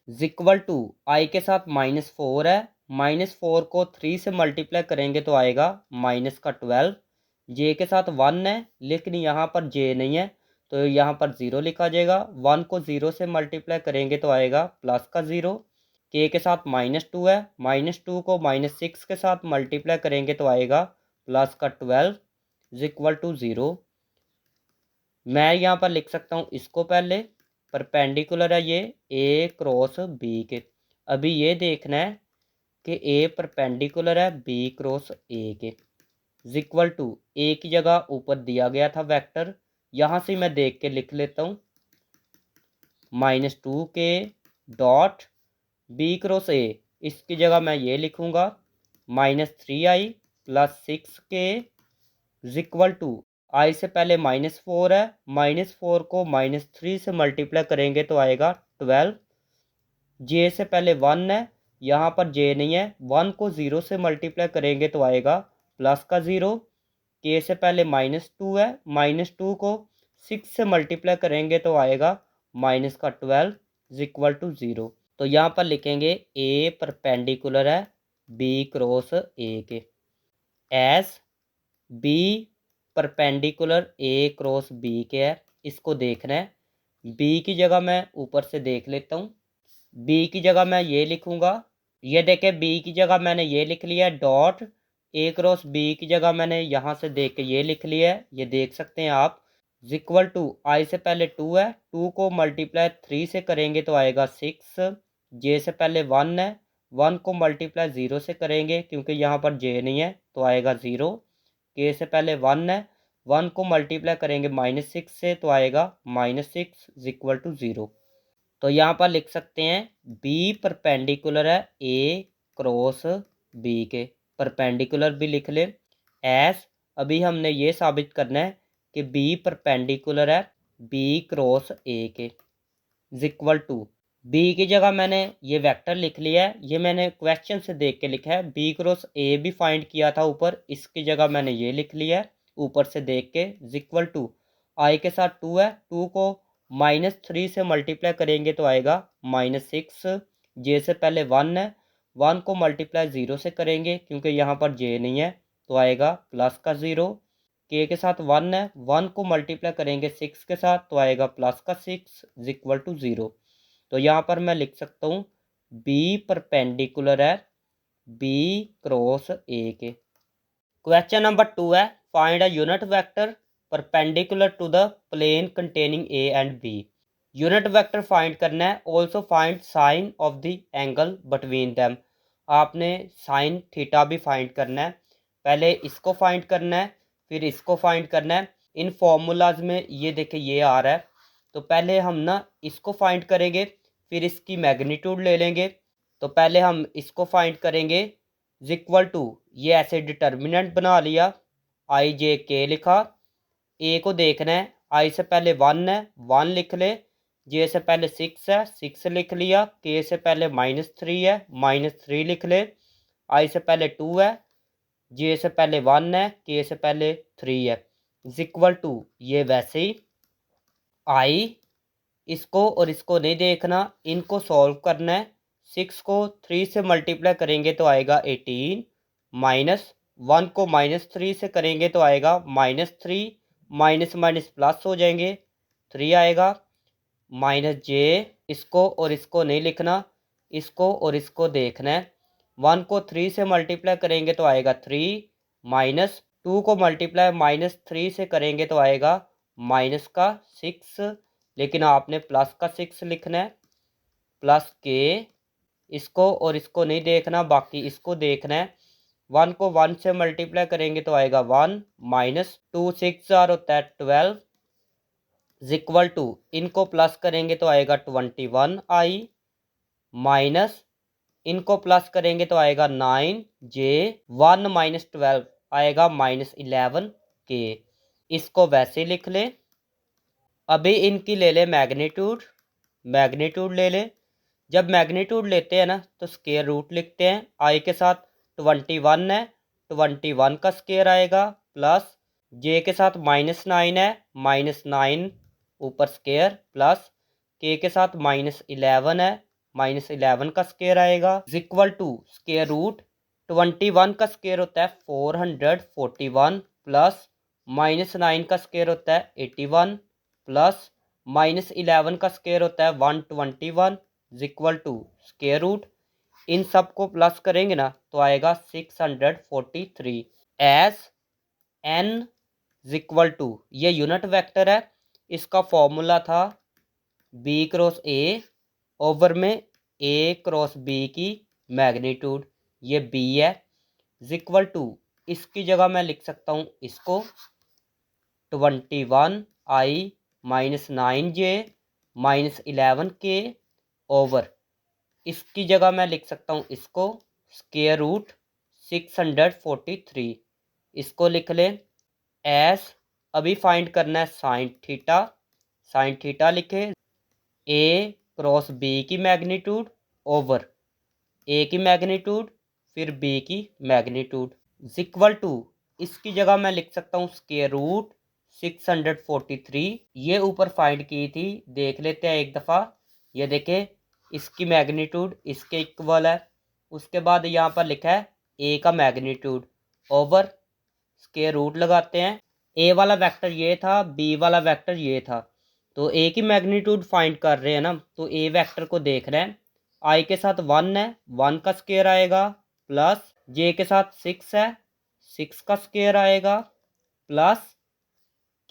इक्वल टू आई के साथ -4 है, -4 को 3 से मल्टीप्लाई करेंगे तो आएगा -12। जे के साथ 1 है लेकिन यहाँ पर जे नहीं है तो यहाँ पर 0 लिखा जाएगा। 1 को 0 से मल्टीप्लाई करेंगे तो आएगा +0। के साथ -2 है, -2 को -6 के साथ मल्टीप्लाई करेंगे तो आएगा +12 इक्वल टू 0। मैं यहाँ पर लिख सकता हूँ इसको पहले, परपेंडिकुलर है ये ए क्रॉस बी के। अभी ये देखना है कि ए परपेंडिकुलर है बी क्रॉस ए के इक्वल टू ए की जगह ऊपर दिया गया था वेक्टर, यहाँ से मैं देख के लिख लेता हूँ -2k डॉट बी क्रॉस ए, इसकी जगह मैं ये लिखूँगा -3i plus 6k equal to आई से पहले -4 है, -4 को -3 से मल्टीप्लाई करेंगे तो आएगा 12। जे से पहले 1 है, यहाँ पर जे नहीं है, 1 को 0 से मल्टीप्लाई करेंगे तो आएगा +0। के से पहले -2 है, -2 को 6 से मल्टीप्लाई करेंगे तो आएगा -12 इक्वल टू 0। तो यहाँ पर लिखेंगे ए परपेंडिकुलर है बी क्रॉस ए के as b perpendicular a cross b के है, इसको देखना है। बी की जगह मैं ऊपर से देख लेता हूँ, बी की जगह मैं ये लिखूँगा, ये देखें बी की जगह मैंने ये लिख लिया डॉट ए क्रॉस बी की जगह मैंने यहाँ से देख के ये लिख लिया है, ये देख सकते हैं आप इक्वल टू आई से पहले 2 है, 2 को मल्टीप्लाई 3 से करेंगे तो आएगा 6। जे से पहले 1 है, 1 को मल्टीप्लाई 0 से करेंगे क्योंकि यहाँ पर जे नहीं है तो आएगा 0। के से पहले 1 है, 1 को मल्टीप्लाई करेंगे -6 से तो आएगा -6 इक्वल टू 0। तो यहाँ पर लिख सकते हैं बी परपेंडिकुलर है ए क्रॉस बी के, परपेंडिकुलर भी लिख ले एस। अभी हमने ये साबित करना है कि बी परपेंडिकुलर है बी क्रॉस ए के इक्वल टू बी की जगह मैंने ये वेक्टर लिख लिया है, ये मैंने क्वेश्चन से देख के लिखा है। बी क्रॉस ए भी फाइंड किया था ऊपर, इसकी जगह मैंने ये लिख लिया है ऊपर से देख के इक्वल टू आई के साथ 2 है, 2 को -3 से मल्टीप्लाई करेंगे तो आएगा -6। जे से पहले 1 है, 1 को मल्टीप्लाई 0 से करेंगे क्योंकि यहाँ पर जे नहीं है तो आएगा +0। के साथ 1 है, 1 को मल्टीप्लाई करेंगे 6 के साथ तो आएगा +6 इक्वल टू 0। तो यहाँ पर मैं लिख सकता हूँ बी परपेंडिकुलर है बी क्रॉस ए के। क्वेश्चन नंबर 2 है find a unit vector perpendicular to the plane containing a and b. Unit vector find करना है, also find sine of the angle between them. आपने साइन थीटा भी find करना है, पहले इसको फाइंड करना है फिर इसको फाइंड करना है। इन फॉर्मूलाज में ये देखिए ये आ रहा है, तो पहले हम ना इसको फाइंड करेंगे फिर इसकी मैग्नीट्यूड ले लेंगे। तो पहले हम इसको फाइंड करेंगे इक्वल टू, ये ऐसे डिटर्मिनेंट बना लिया, आई जे के लिखा। ए को देखना है, आई से पहले 1 है 1 लिख ले, जे से पहले 6 है 6 लिख लिया, के से पहले -3 है -3 लिख ले, आई से पहले 2 है, जे से पहले 1 है, के से पहले 3 है इक्वल टू ये वैसे ही आई। इसको और इसको नहीं देखना, इनको सॉल्व करना है। 6 को 3 से मल्टीप्लाई करेंगे तो आएगा 18, -1 को -3 से करेंगे तो आएगा -3, माइनस माइनस प्लस हो जाएंगे 3 आएगा, -j। इसको और इसको नहीं लिखना, इसको और इसको देखना है। 1 को 3 से मल्टीप्लाई करेंगे तो आएगा 3, -2 को मल्टीप्लाई -3 से करेंगे तो आएगा -6, लेकिन आपने +6 लिखना है, +k। इसको और इसको नहीं देखना, बाकी इसको देखना है। 1 को 1 से मल्टीप्लाई करेंगे तो आएगा 1, -2 6 होता है 12 इक्वल टू, इनको प्लस करेंगे तो आएगा 21i, माइनस इनको प्लस करेंगे तो आएगा 9j, 1 - 12 आएगा -11 के। इसको वैसे लिख ले। अभी इनकी ले ले मैग्नीट्यूड ले ले। जब मैग्नीट्यूड लेते हैं ना तो स्क्वायर रूट लिखते हैं। आई के साथ 21 है, 21 का स्क्वायर आएगा, प्लस जे के साथ -9 है, -9 ऊपर स्क्वायर, प्लस के साथ -11 है, -11 का स्क्वायर आएगा, इक्वल टू स्क्वायर रूट 21 का स्क्वायर होता है 441, प्लस -9 का स्क्वायर होता है 81, प्लस -11 का स्क्वायर होता है 121, इक्वल टू स्क्वायर रूट। इन सब को प्लस करेंगे ना तो आएगा 643। एज n इक्वल टू, ये यूनिट वेक्टर है, इसका फॉर्मूला था b क्रॉस a ओवर में a क्रॉस b की मैग्नीट्यूड, ये b है, इक्वल टू इसकी जगह मैं लिख सकता हूँ इसको 21i -9j -11k ओवर, इसकी जगह मैं लिख सकता हूँ इसको स्क्वायर रूट 643। इसको लिख ले। एस अभी फाइंड करना है साइन थीटा लिखे, ए क्रॉस बी की मैग्नीट्यूड ओवर ए की मैग्नीट्यूड फिर बी की मैग्नीट्यूड, इक्वल टू इसकी जगह मैं लिख सकता हूँ स्क्वायर रूट 643। ये ऊपर फाइंड की थी, देख लेते हैं एक दफ़ा। ये देखे इसकी मैग्नीट्यूड इसके इक्वल है। उसके बाद यहाँ पर लिखा है ए का मैग्नीट्यूड ओवर स्क्वायर रूट लगाते हैं। ए वाला वेक्टर ये था, बी वाला वेक्टर ये था, तो ए की मैग्नीट्यूड फाइंड कर रहे हैं ना, तो ए वेक्टर को देख रहे हैं। आई के साथ 1 है, 1 का स्क्वायर आएगा, प्लस जे के साथ 6 है, 6 का स्क्वायर आएगा, प्लस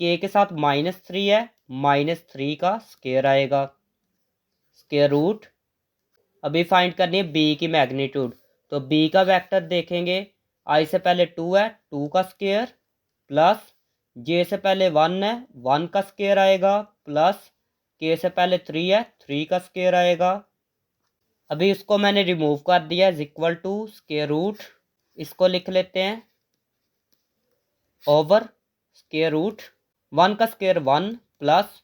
के साथ -3 है, -3 का स्क्वायर आएगा, स्क्वायर रूट। अभी फाइंड करनी है बी की मैग्नीट्यूड, तो बी का वेक्टर देखेंगे। आई से पहले 2 है, 2 का स्क्वायर, प्लस जे से पहले 1 है, 1 का स्क्वायर आएगा, प्लस के से पहले 3 है, 3 का स्क्वायर आएगा। अभी इसको मैंने रिमूव कर दिया, इक्वल टू स्क्वायर रूट, इसको लिख लेते हैं ओवर स्क्वायर रूट 1 का स्क्वायर 1, प्लस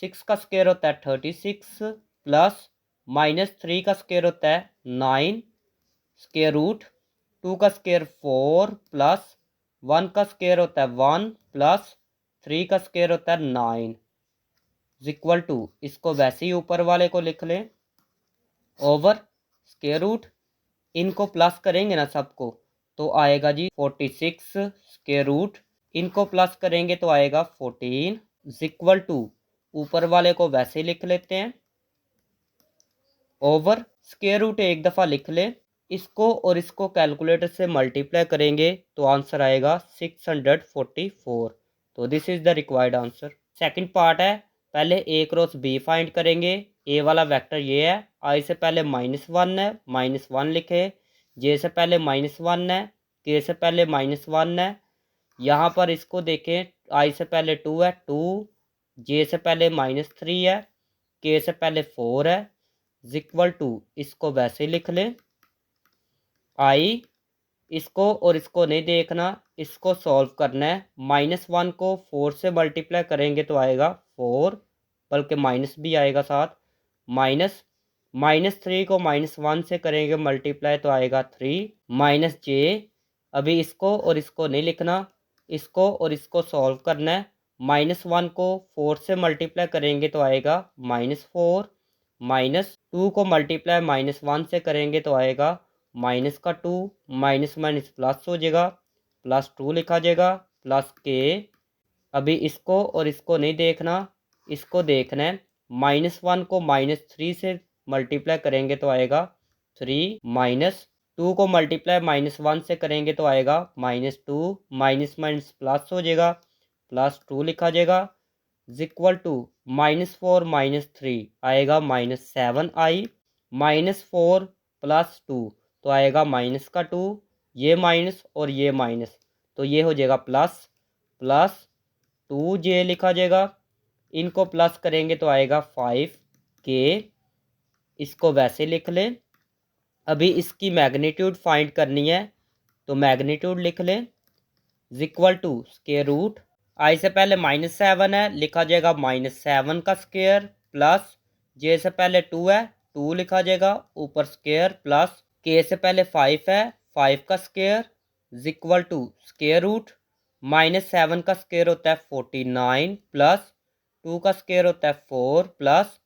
6 का स्क्वायर होता है 36, प्लस -3 का स्क्वायर होता है 9, स्क्वायर रूट 2 का स्क्वायर 4, प्लस 1 का स्क्वायर होता है 1, प्लस 3 का स्क्वायर होता है 9, इक्वल टू इसको वैसे ही ऊपर वाले को लिख लें ओवर स्क्वायर रूट। इनको प्लस करेंगे ना सबको तो आएगा जी 46, स्क्वायर रूट इनको प्लस करेंगे तो आएगा 14, इक्वल टू ऊपर वाले को वैसे लिख लेते हैं ओवर स्क्वायर रूट एक दफ़ा लिख ले। इसको और इसको कैलकुलेटर से मल्टीप्लाई करेंगे तो आंसर आएगा 644। तो this is the required answer. Second part है, पहले ए क्रॉस बी फाइंड करेंगे। ए वाला वेक्टर ये है, आई से पहले -1 है, -1 लिखे, जे से पहले -1 है, के से पहले -1 है। यहाँ पर इसको देखें, आई से पहले 2 है, 2, जे से पहले -3 है, के से पहले 4 है, इक्वल टू इसको वैसे लिख लें आई। इसको और इसको नहीं देखना, इसको सॉल्व करना है। -1 को 4 से मल्टीप्लाई करेंगे तो आएगा 4, बल्कि माइनस भी आएगा साथ, -3 को -1 से करेंगे मल्टीप्लाई तो आएगा 3, -j। अभी इसको और इसको नहीं लिखना, इसको और इसको सॉल्व करना है। -1 को 4 से मल्टीप्लाई करेंगे तो आएगा -4, -2 को मल्टीप्लाई -1 से करेंगे तो आएगा -2, माइनस माइनस प्लस हो जाएगा, +2 लिखा जाएगा, प्लस के। अभी इसको और इसको नहीं देखना, इसको देखना है। -1 को -3 से मल्टीप्लाई करेंगे तो आएगा 3, -2 को मल्टीप्लाई -1 से करेंगे तो आएगा -2, माइनस माइनस प्लस हो जाएगा, +2 लिखा जाएगा, इक्वल टू -4 -3 आएगा -7i, -4 + 2 तो आएगा -2, ये माइनस और ये माइनस तो ये हो जाएगा प्लस 2j लिखा जाएगा। इनको प्लस करेंगे तो आएगा 5k, इसको वैसे लिख लें। अभी इसकी मैग्नीट्यूड फाइंड करनी है तो मैग्नीट्यूड लिख लें equal to square root, i से पहले -7 है, लिखा जाएगा -7 का स्क्वायर, प्लस जे से पहले 2 है, 2 लिखा जाएगा ऊपर स्क्वायर, प्लस के से पहले 5 है, 5 का square equal to square root, -7 का स्क्वायर होता है 49, प्लस 2 का स्क्वायर होता है 4, प्लस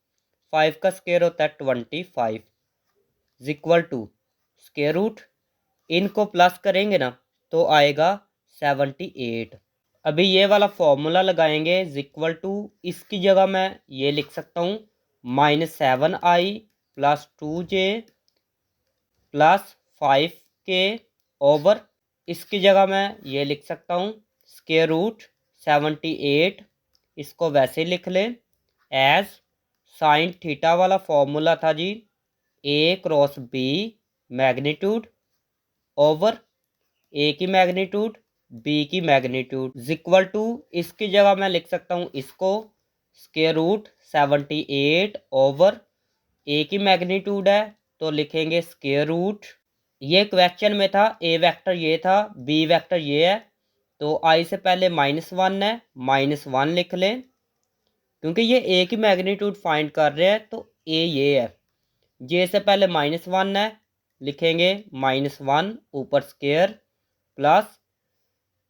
5 का स्क्वायर होता है 25 इक्वल टू स्क्वायर रूट। इनको प्लस करेंगे ना तो आएगा 78। अभी ये वाला फॉर्मूला लगाएंगे इक्वल टू, इसकी जगह मैं ये लिख सकता हूँ -7i plus 2j plus 5k over, इसकी जगह मैं ये लिख सकता हूँ स्क्वायर रूट 78, इसको वैसे लिख लें एज साइन थीटा वाला फॉर्मूला था जी, ए cross B magnitude over a की मैग्नीट्यूड बी की मैग्नीट्यूड इक्वल टू, इसकी जगह मैं लिख सकता हूँ इसको स्क्वायर रूट 78 ओवर ए की मैग्नीट्यूड है तो लिखेंगे स्क्वायर रूट, ये क्वेश्चन में था ए वेक्टर ये था, बी वेक्टर ये है, तो आई से पहले -1 है, -1 लिख लें, क्योंकि ये ए की मैग्नीट्यूड फाइंड कर रहे हैं तो ए ये है। जे से पहले -1 है, लिखेंगे -1 ऊपर स्क्वायर, प्लस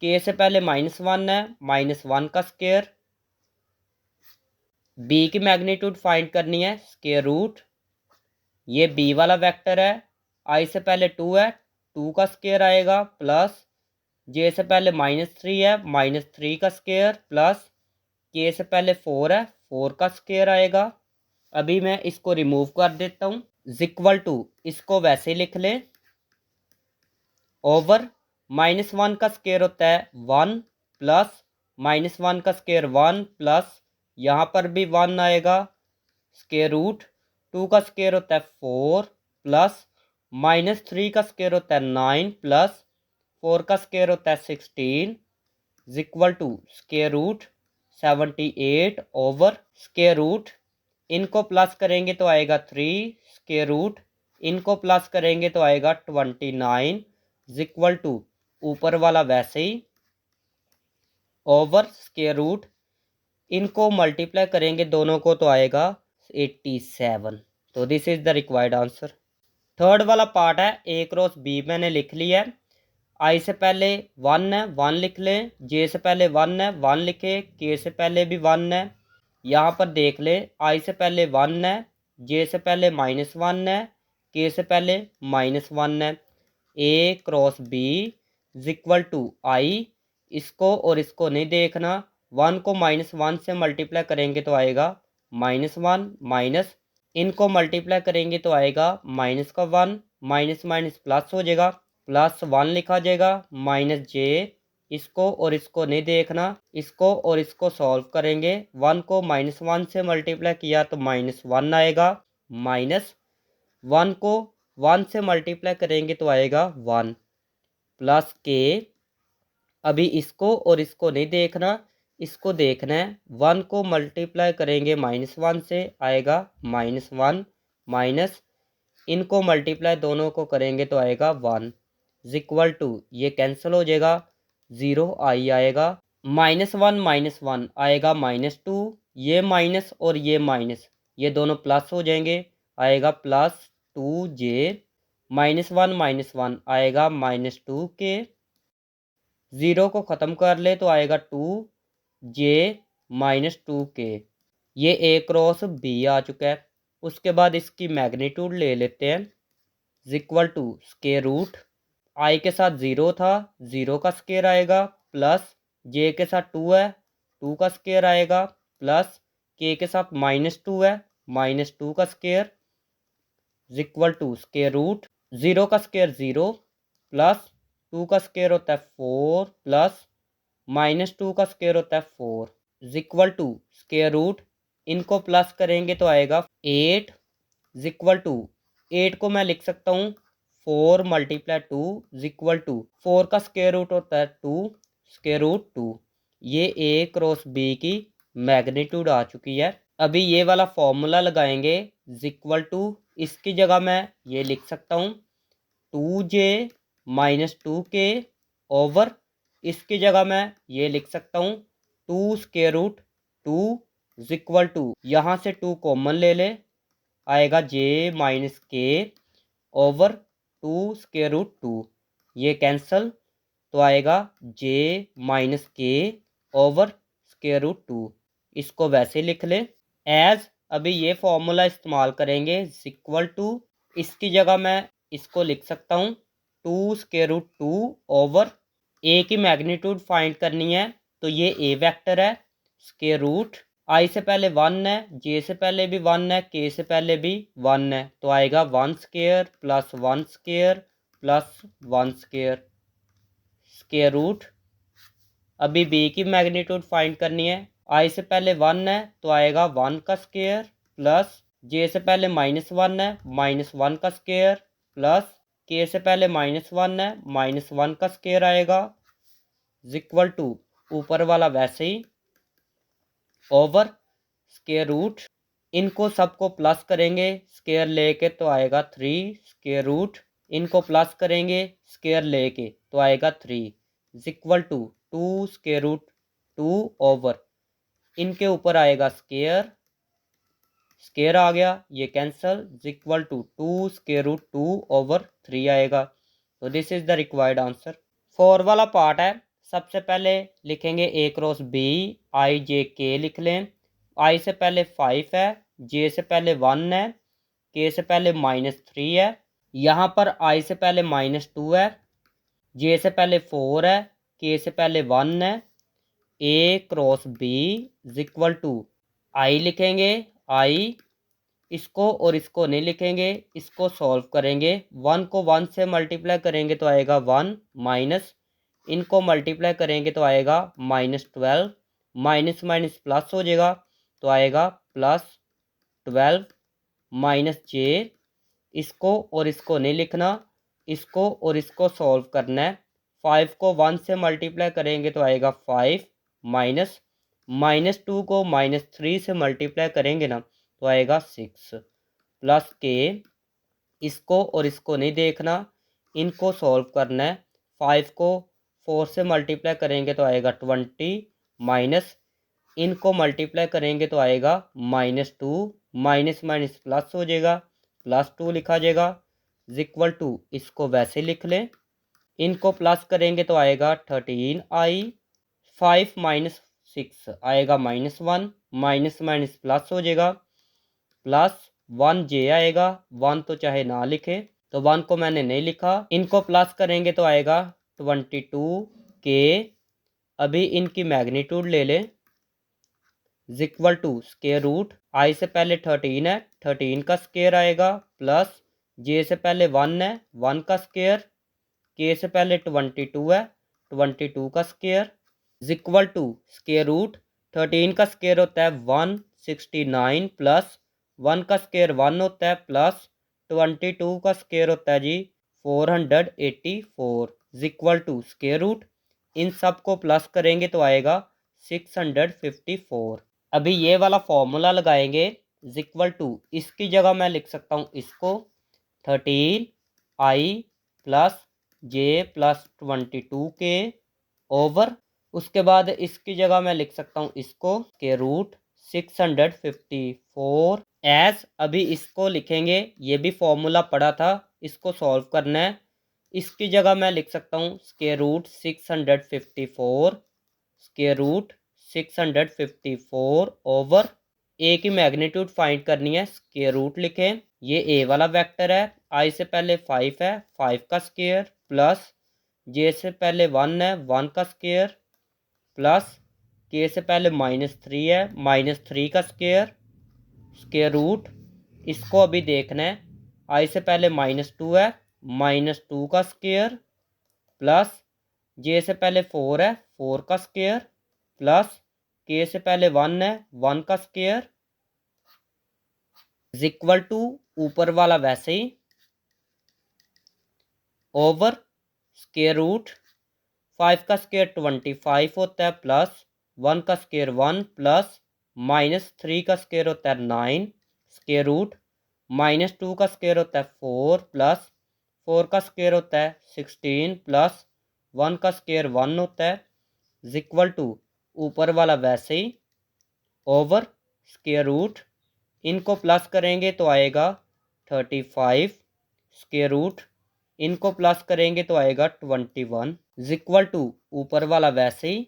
के से पहले -1 है, -1 का स्क्वायर, बी की मैग्नीट्यूड फाइंड करनी है स्क्वायर रूट, ये बी वाला वेक्टर है, आई से पहले 2 है, 2 का स्क्वायर आएगा, प्लस जे से पहले -3 है, -3 का स्क्वायर, प्लस के से पहले 4 है, 4 का स्क्वायर आएगा। अभी मैं इसको रिमूव कर देता हूँ इक्वल टू, इसको वैसे लिख लें ओवर -1 का स्क्वायर होता है 1, प्लस -1 का स्क्वायर 1, प्लस यहाँ पर भी 1 आएगा स्क्वायर रूट, 2 का स्क्वायर होता है 4, प्लस -3 का स्क्वायर होता है 9, प्लस 4 का स्क्वायर होता है 16 equal to square root 78 over square root, इनको प्लस करेंगे तो आएगा 3 स्क्वायर रूट, इनको प्लस करेंगे तो आएगा 29 इक्वल टू ऊपर वाला वैसे ही ओवर स्क्वायर रूट, इनको मल्टीप्लाई करेंगे दोनों को तो आएगा 87। तो this is the required answer. Third वाला पार्ट है ए क्रॉस बी, मैंने लिख लिया है, आई से पहले 1 है 1 लिख लें, जे से पहले 1 है 1 लिखे, के से पहले भी 1 है, यहाँ पर देख ले आई से पहले 1 है, जे से पहले -1 है, के से पहले -1 है, a cross B equal to आई, इसको और इसको नहीं देखना, 1 को -1 से मल्टीप्लाई करेंगे तो आएगा -1 माइनस, इनको मल्टीप्लाई करेंगे तो आएगा माइनस का 1, माइनस माइनस प्लस हो जाएगा, +1 लिखा जाएगा, -j, इसको और इसको नहीं देखना, इसको और इसको सॉल्व करेंगे, 1 को -1 से मल्टीप्लाई किया तो -1 आएगा, माइनस 1 को 1 से मल्टीप्लाई करेंगे तो आएगा 1, प्लस के, अभी इसको और इसको नहीं देखना, इसको देखना है, 1 को मल्टीप्लाई करेंगे -1 से आएगा -1, माइनस इनको मल्टीप्लाई दोनों को करेंगे तो आएगा 1 इक्वल टू, ये कैंसिल हो जाएगा, 0 आई आएगा, -1 -1 आएगा -2, ये माइनस और ये माइनस ये दोनों प्लस हो जाएंगे, आएगा +2j, -1 -1 आएगा -2k, 0 को ख़त्म कर ले तो आएगा 2j -2k, ये ए क्रॉस बी आ चुका है। उसके बाद इसकी मैग्नीट्यूड ले लेते हैं इक्वल टू स्क्वायर रूट, आई के साथ 0 था, 0 का स्क्वायर आएगा, प्लस जे के साथ 2 है, 2 का स्क्वायर आएगा, प्लस के साथ -2 है, -2 का square equal to square root, 0 का स्क्वायर 0, प्लस 2 का स्क्वायर होता है 4, प्लस -2 का स्क्वायर होता है 4 इक्वल टू स्क्वायर रूट, इनको प्लस करेंगे तो आएगा 8 इक्वल टू, 8 को मैं लिख सकता हूँ 4 × 2 इक्वल टू 4 का स्क्वायर रूट होता है 2 स्क्वायर रूट 2, ये ए क्रॉस बी की मैग्नीट्यूड आ चुकी है। अभी ये वाला फॉर्मूला लगाएंगे इक्वल टू, इसकी जगह मैं ये लिख सकता हूँ 2j -2k ओवर इसकी जगह मैं ये लिख सकता हूँ 2√2 इज इक्वल टू, यहाँ से 2 कॉमन ले ले, आएगा j माइनस के ओवर 2√2, ये कैंसल, तो आएगा j माइनस के ओवर √2। इसको वैसे लिख ले एज, अभी ये फॉर्मूला इस्तेमाल करेंगे इक्वल टू, इसकी जगह मैं इसको लिख सकता हूँ 2√2 ओवर, ए की मैग्नीट्यूड फाइंड करनी है तो ये ए वेक्टर है, स्क्वायर रूट आई से पहले 1 है, जे से पहले भी 1 है, के से पहले भी 1 है, तो आएगा 1 square plus 1 square plus 1 square, square root. अभी बी की मैग्नीट्यूड फाइंड करनी है, आई से पहले 1 है तो आएगा 1 का स्क्वायर प्लस जे से पहले -1 है, -1 का स्क्वायर प्लस के से पहले -1 है, -1 का स्क्वायर आएगा इक्वल टू, ऊपर वाला वैसे ही ओवर स्क्वायर रूट, इनको सबको प्लस करेंगे स्क्वायर लेके तो आएगा 3 स्क्वायर रूट, इनको प्लस करेंगे स्क्वायर लेके तो आएगा 3 equal to 2 square root 2 over, इनके ऊपर आएगा स्क्वायर, स्क्वायर आ गया, ये cancel, equal to 2 square root 2 over 3 आएगा। तो this is the required answer. 4 वाला पार्ट है, सबसे पहले लिखेंगे a cross B, I j के लिख लें, आई से पहले 5 है, जे से पहले 1 है, के से पहले -3 है, यहाँ पर आई से पहले -2 है, जे से पहले 4 है, के से पहले 1 है, a cross B equal to, आई लिखेंगे, आई, इसको और इसको नहीं लिखेंगे, इसको सॉल्व करेंगे, 1 को 1 से मल्टीप्लाई करेंगे तो आएगा 1 माइनस, इनको मल्टीप्लाई करेंगे तो आएगा -12, माइनस माइनस प्लस हो जाएगा तो आएगा +12 माइनस जे, इसको और इसको नहीं लिखना, इसको और इसको सॉल्व करना है, 5 को 1 से मल्टीप्लाई करेंगे तो आएगा 5 माइनस, -2 को -3 से मल्टीप्लाई करेंगे ना तो आएगा 6 प्लस के, इसको और इसको नहीं देखना, इनको सॉल्व करना है, 5 को 4 से मल्टीप्लाई करेंगे तो आएगा 20 माइनस, इनको मल्टीप्लाई करेंगे तो आएगा -2, माइनस माइनस प्लस हो जाएगा, +2 लिखा जाएगा इक्वल टू, इसको वैसे लिख लें, इनको प्लस करेंगे तो आएगा 13i, 5 माइनस 6 आएगा -1, माइनस माइनस प्लस हो जाएगा, प्लस 1 जे आएगा, 1 तो चाहे ना लिखे तो 1 को मैंने नहीं लिखा, इनको प्लस करेंगे तो आएगा 22 के, अभी इनकी मैग्नीट्यूड ले लें equal to square root, i से पहले 13 है, 13 का स्क्वायर आएगा प्लस जे से पहले 1 है, 1 का स्क्वायर, के से पहले 22 है, 22 का square equal to square root, 13 का स्क्वायर होता है 169 प्लस 1 का स्क्वायर 1 होता है प्लस 22 का स्क्वायर होता है जी 484 इक्वल टू स्क्वायर रूट, इन सब को प्लस करेंगे तो आएगा 654। अभी ये वाला फॉर्मूला लगाएंगे इक्वल टू, इसकी जगह मैं लिख सकता हूँ इसको 13i प्लस जे प्लस 22 के ओवर, उसके बाद इसकी जगह मैं लिख सकता हूँ इसको के रूट 654 एज, अभी इसको लिखेंगे, ये भी फॉर्मूला पड़ा था, इसको सॉल्व करना है, इसकी जगह मैं लिख सकता हूँ square root 654, square root 654 over, a की मैग्नीट्यूड फाइंड करनी है, स्क्वायर रूट लिखें, ये ए वाला वेक्टर है, आई से पहले 5 है, 5 का स्क्वायर प्लस जे से पहले 1 है, 1 का स्क्वायर प्लस के से पहले -3 है, -3 का स्क्वायर, स्क्वायर रूट, इसको अभी देखना है, आई से पहले -2 है, -2 का स्क्वायर प्लस जे से पहले 4 है, 4 का स्क्वायर प्लस के से पहले 1 है, 1 का स्क्वायर इक्वल टू, ऊपर वाला वैसे ही ओवर स्क्वायर रूट, 5 का स्क्वायर 25 होता है प्लस 1 का स्क्वायर 1 प्लस -3 का स्क्वायर होता है 9 स्क्वायर रूट, -2 का स्क्वायर होता है 4 प्लस 4 का स्क्वायर होता है 16 प्लस 1 का स्क्वायर 1 होता है, इज इक्वल टू ऊपर वाला वैसे ही ओवर स्क्वायर रूट, इनको प्लस करेंगे तो आएगा 35, स्क्वायर रूट इनको प्लस करेंगे तो आएगा 21, इज इक्वल टू ऊपर वाला वैसे ही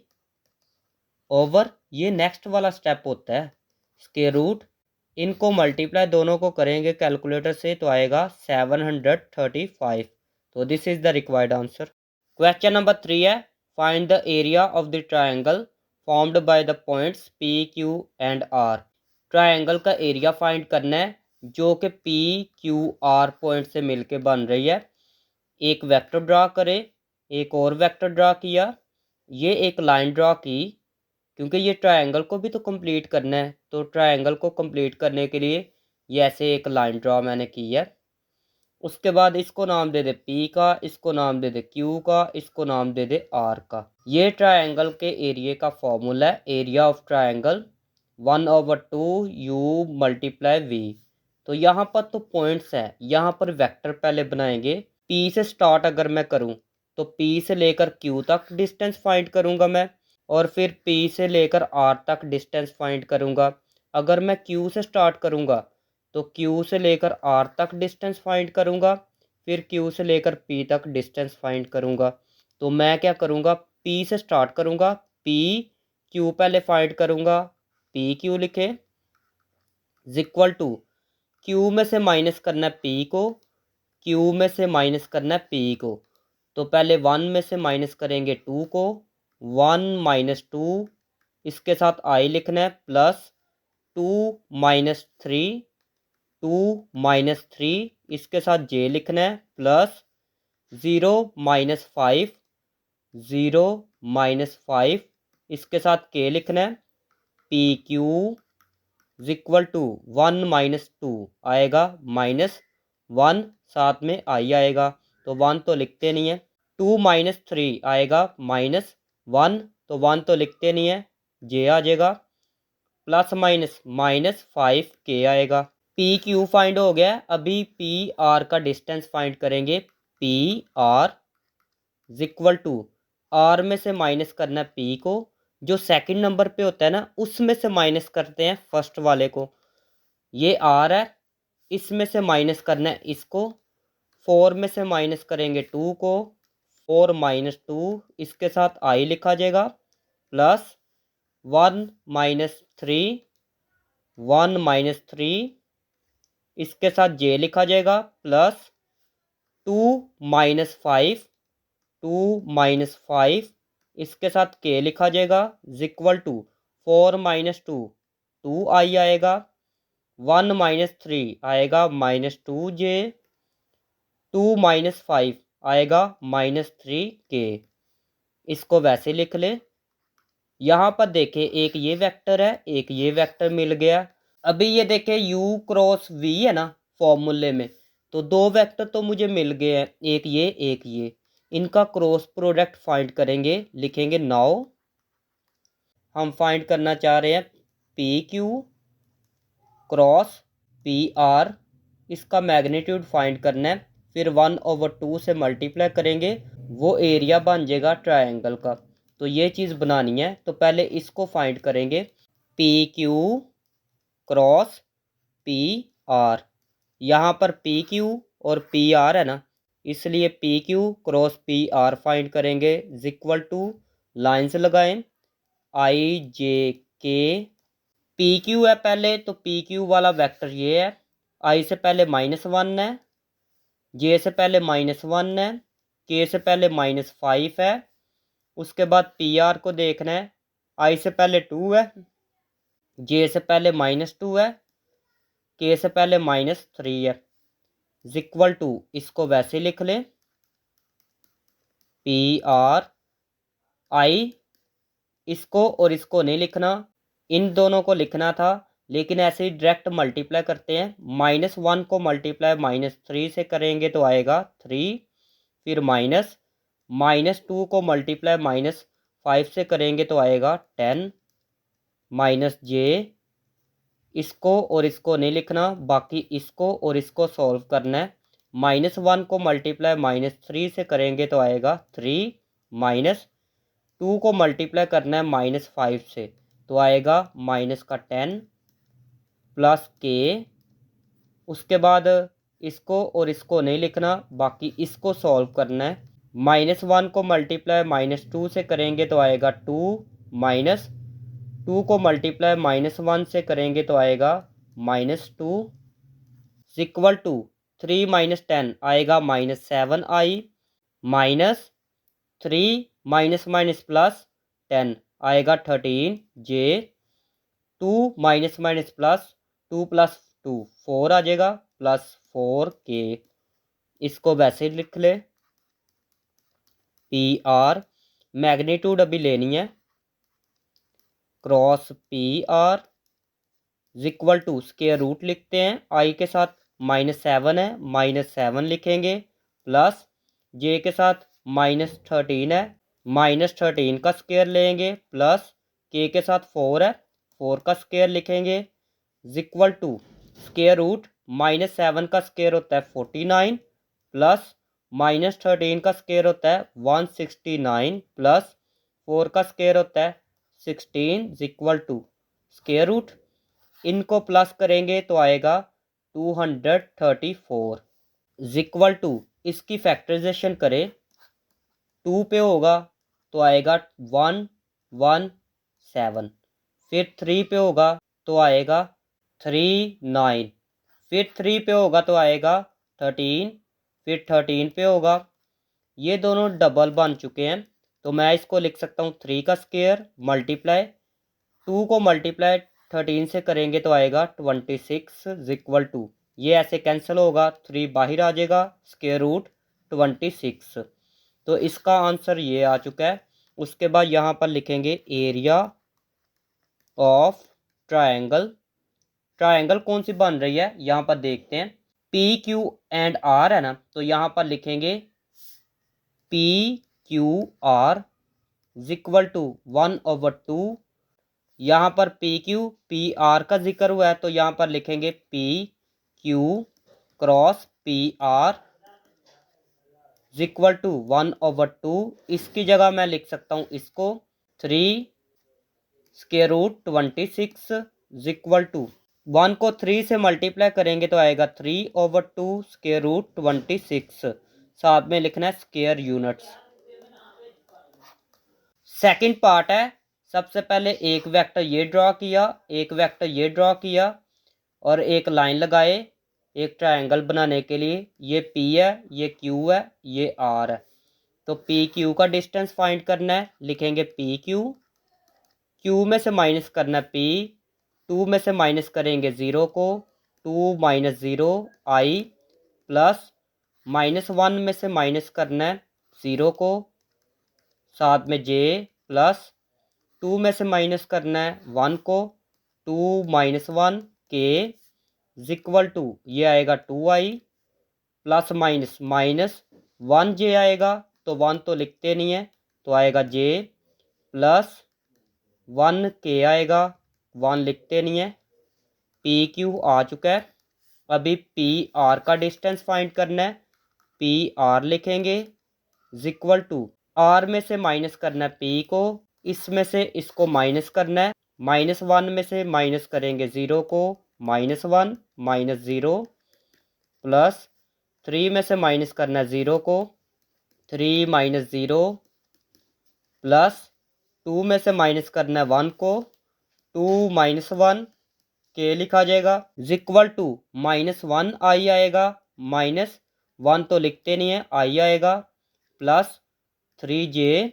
ओवर, ये नेक्स्ट वाला स्टेप होता है, स्क्वायर रूट इनको मल्टीप्लाई दोनों को करेंगे कैलकुलेटर से तो आएगा 735। तो this is the required answer. Question number 3 है, find the area of the triangle formed by the points p q and r. Triangle का एरिया फाइंड करना है जो कि पी क्यू आर पॉइंट से मिलके बन रही है। एक वेक्टर ड्रा करे, एक और वेक्टर ड्रा किया, ये एक लाइन ड्रा की, क्योंकि ये ट्रायंगल को भी तो कंप्लीट करना है, तो ट्रायंगल को कंप्लीट करने के लिए ये ऐसे एक लाइन ड्रा मैंने की है। उसके बाद इसको नाम दे दे पी का, इसको नाम दे दे क्यू का, इसको नाम दे दे आर का। ये ट्रायंगल के एरिया का फॉर्मूला है, area of triangle 1/2 u multiply v. तो यहाँ पर तो पॉइंट्स है, यहाँ पर वेक्टर पहले बनाएंगे। पी से स्टार्ट अगर मैं करूँ तो पी से लेकर क्यू तक डिस्टेंस फाइंड करूँगा मैं, और फिर पी से लेकर आर तक डिस्टेंस फाइंड करूँगा। अगर मैं क्यू से स्टार्ट करूँगा तो क्यू से लेकर आर तक डिस्टेंस फाइंड करूँगा, फिर क्यू से लेकर पी तक डिस्टेंस फाइंड करूँगा। तो मैं क्या करूँगा, पी से स्टार्ट करूँगा, पी क्यू पहले फाइंड करूँगा, पी क्यू लिखे इज इक्वल टू क्यू में से माइनस करना है पी को, क्यू में से माइनस करना है पी को। तो पहले 1 में से माइनस करेंगे 2 को, 1 माइनस 2 इसके साथ आई लिखना है, प्लस 2 माइनस 3, 2 माइनस 3 इसके साथ जे लिखना है, प्लस 0 माइनस 5, 0 माइनस 5 इसके साथ के लिखना है, p q is equal to 1 minus 2 आएगा, -1 साथ में आई आएगा, तो 1 तो लिखते नहीं है। 2 माइनस 3 आएगा -1, तो 1 तो लिखते नहीं है, जे आ जाएगा, प्लस माइनस -5 के आएगा। पी क्यू फाइंड हो गया। अभी पी आर का डिस्टेंस फाइंड करेंगे। P r is equal to r में से माइनस करना है पी को, जो सेकंड नंबर पे होता है ना उसमें से माइनस करते हैं फर्स्ट वाले को। ये आर है, इसमें से माइनस करना है इसको, 4 में से माइनस करेंगे 2 को, 4 माइनस 2 इसके साथ आई लिखा जाएगा, प्लस 1 माइनस 3, 1 माइनस 3 इसके साथ जे लिखा जाएगा, प्लस 2 माइनस 5, 2 माइनस 5 इसके साथ के लिखा जाएगा, इज इक्वल टू 4 माइनस 2 2 आई आएगा, 1 माइनस 3 आएगा -2 जे, 2 माइनस 5 आएगा -3 के। इसको वैसे लिख ले। यहाँ पर देखे एक ये वेक्टर है, एक ये वेक्टर मिल गया। अभी ये देखे u क्रॉस v है ना फॉर्मूले में, तो दो वेक्टर तो मुझे मिल गए हैं, एक ये एक ये। इनका क्रॉस प्रोडक्ट फाइंड करेंगे, लिखेंगे नाउ हम फाइंड करना चाह रहे हैं P q cross p are, इसका मैग्नीट्यूड फाइंड करना है, फिर 1/2 से मल्टीप्लाई करेंगे, वो एरिया बन जाएगा ट्रायंगल का। तो ये चीज़ बनानी है, तो पहले इसको फाइंड करेंगे, P q cross p are. यहाँ पर पी क्यू और पी आर है ना, इसलिए P q cross p are find करेंगे, इज इक्वल टू लाइन्स लगाएं, आई जे के। पी क्यू है पहले, तो पी क्यू वाला वेक्टर ये है, आई से पहले -1 है, जे से पहले -1 है, के से पहले -5 है। उसके बाद पी आर को देखना है, आई से पहले 2 है, जे से पहले -2 है, के से पहले -3 है, इज इक्वल टू इसको वैसे लिख लें, पी आर आई, इसको और इसको नहीं लिखना, इन दोनों को लिखना था, लेकिन ऐसे ही डायरेक्ट मल्टीप्लाई करते हैं। -1 को मल्टीप्लाई -3 से करेंगे तो आएगा 3, फिर -2 को मल्टीप्लाई -5 से करेंगे तो आएगा 10, माइनस जे, इसको और इसको नहीं लिखना, बाकी इसको और इसको सॉल्व करना है। -1 को मल्टीप्लाई -3 से करेंगे तो आएगा 3, माइनस 2 को मल्टीप्लाई करना है -5 से, तो आएगा -10 प्लस के। उसके बाद इसको और इसको नहीं लिखना, बाकी इसको सॉल्व करना है। -1 को मल्टीप्लाई -2 से करेंगे तो आएगा 2, माइनस 2 को मल्टीप्लाई -1 से करेंगे तो आएगा -2 इक्वल टू 3 - 10 आएगा -7i, minus 3 minus minus plus 10 आएगा 13j, 2 minus minus plus 2 plus 2 4 आ जाएगा, प्लस 4k। इसको वैसे लिख ले। पी आर मैग्नीट्यूड अभी लेनी है, cross p r equal to square root लिखते हैं, आई के साथ -7 है, -7 लिखेंगे, प्लस जे के साथ -13 है, -13 का स्क्वायर लेंगे, प्लस के साथ 4 है, 4 का स्क्वायर लिखेंगे, इक्वल टू स्क्वायर रूट -7 का स्क्वायर होता है 49, प्लस -13 का स्क्वायर होता है 169, प्लस 4 का स्क्वायर होता है 16 इक्वल टू स्क्वायर रूट। इनको प्लस करेंगे तो आएगा 234 इक्वल टू, इसकी फैक्टराइजेशन करें 2 पे होगा तो आएगा 117, फिर 3 पे होगा तो आएगा 39, फिर 3 पे होगा तो आएगा 13, फिर 13 पे होगा। ये दोनों डबल बन चुके हैं, तो मैं इसको लिख सकता हूँ 3 का स्क्वायर मल्टीप्लाई 2 को मल्टीप्लाई 13 से करेंगे तो आएगा 26 इक्वल टू, ये ऐसे कैंसिल होगा, 3 बाहर आ जाएगा, स्क्वायर रूट 26। तो इसका आंसर ये आ चुका है। उसके बाद यहाँ पर लिखेंगे एरिया ऑफ ट्रायंगल। ट्रायंगल कौन सी बन रही है यहाँ पर देखते हैं, पी क्यू एंड आर है ना, तो यहाँ पर लिखेंगे p q r equal to 1/2। यहाँ पर पी क्यू पी आर का जिक्र हुआ है, तो यहाँ पर लिखेंगे p q cross p r equal to 1/2। इसकी जगह मैं लिख सकता हूँ इसको 3 स्क्वायर रूट 26 इक्वल टू 1 को 3 से मल्टीप्लाई करेंगे तो आएगा 3/2 स्क्वायर रूट 26। साथ में लिखना है स्क्वायर यूनिट्स। सेकंड पार्ट है, सबसे पहले एक वेक्टर ये ड्रॉ किया, एक वेक्टर ये ड्रॉ किया और एक लाइन लगाए एक ट्रायंगल बनाने के लिए। ये P है, ये Q है, ये R है। तो पी क्यू का डिस्टेंस फाइंड करना है, लिखेंगे पी क्यू, क्यू में से माइनस करना है P, 2 में से माइनस करेंगे 0 को, 2 - 0 I, प्लस -1 में से माइनस करना है 0 को, साथ में J, प्लस 2 में से माइनस करना है 1 को, 2 - 1 K इक्वल टू, ये आएगा 2I, प्लस माइनस -1J आएगा, तो 1 तो लिखते नहीं है, तो आएगा J, प्लस 1K आएगा, 1 लिखते नहीं है। पी क्यू आ चुका है। अभी पी आर का डिस्टेंस फाइंड करना है, पी आर लिखेंगे इक्वल टू, आर में से माइनस करना है पी को, इसमें से इसको माइनस करना है, -1 में से माइनस करेंगे 0 को, -1 - 0, प्लस 3 में से माइनस करना है 0 को, 3 - 0, प्लस 2 में से माइनस करना है 1 को, 2 - 1 के लिखा जाएगा इक्वल टू -1 आई आएगा, -1 तो लिखते नहीं है, आई आएगा, प्लस 3J,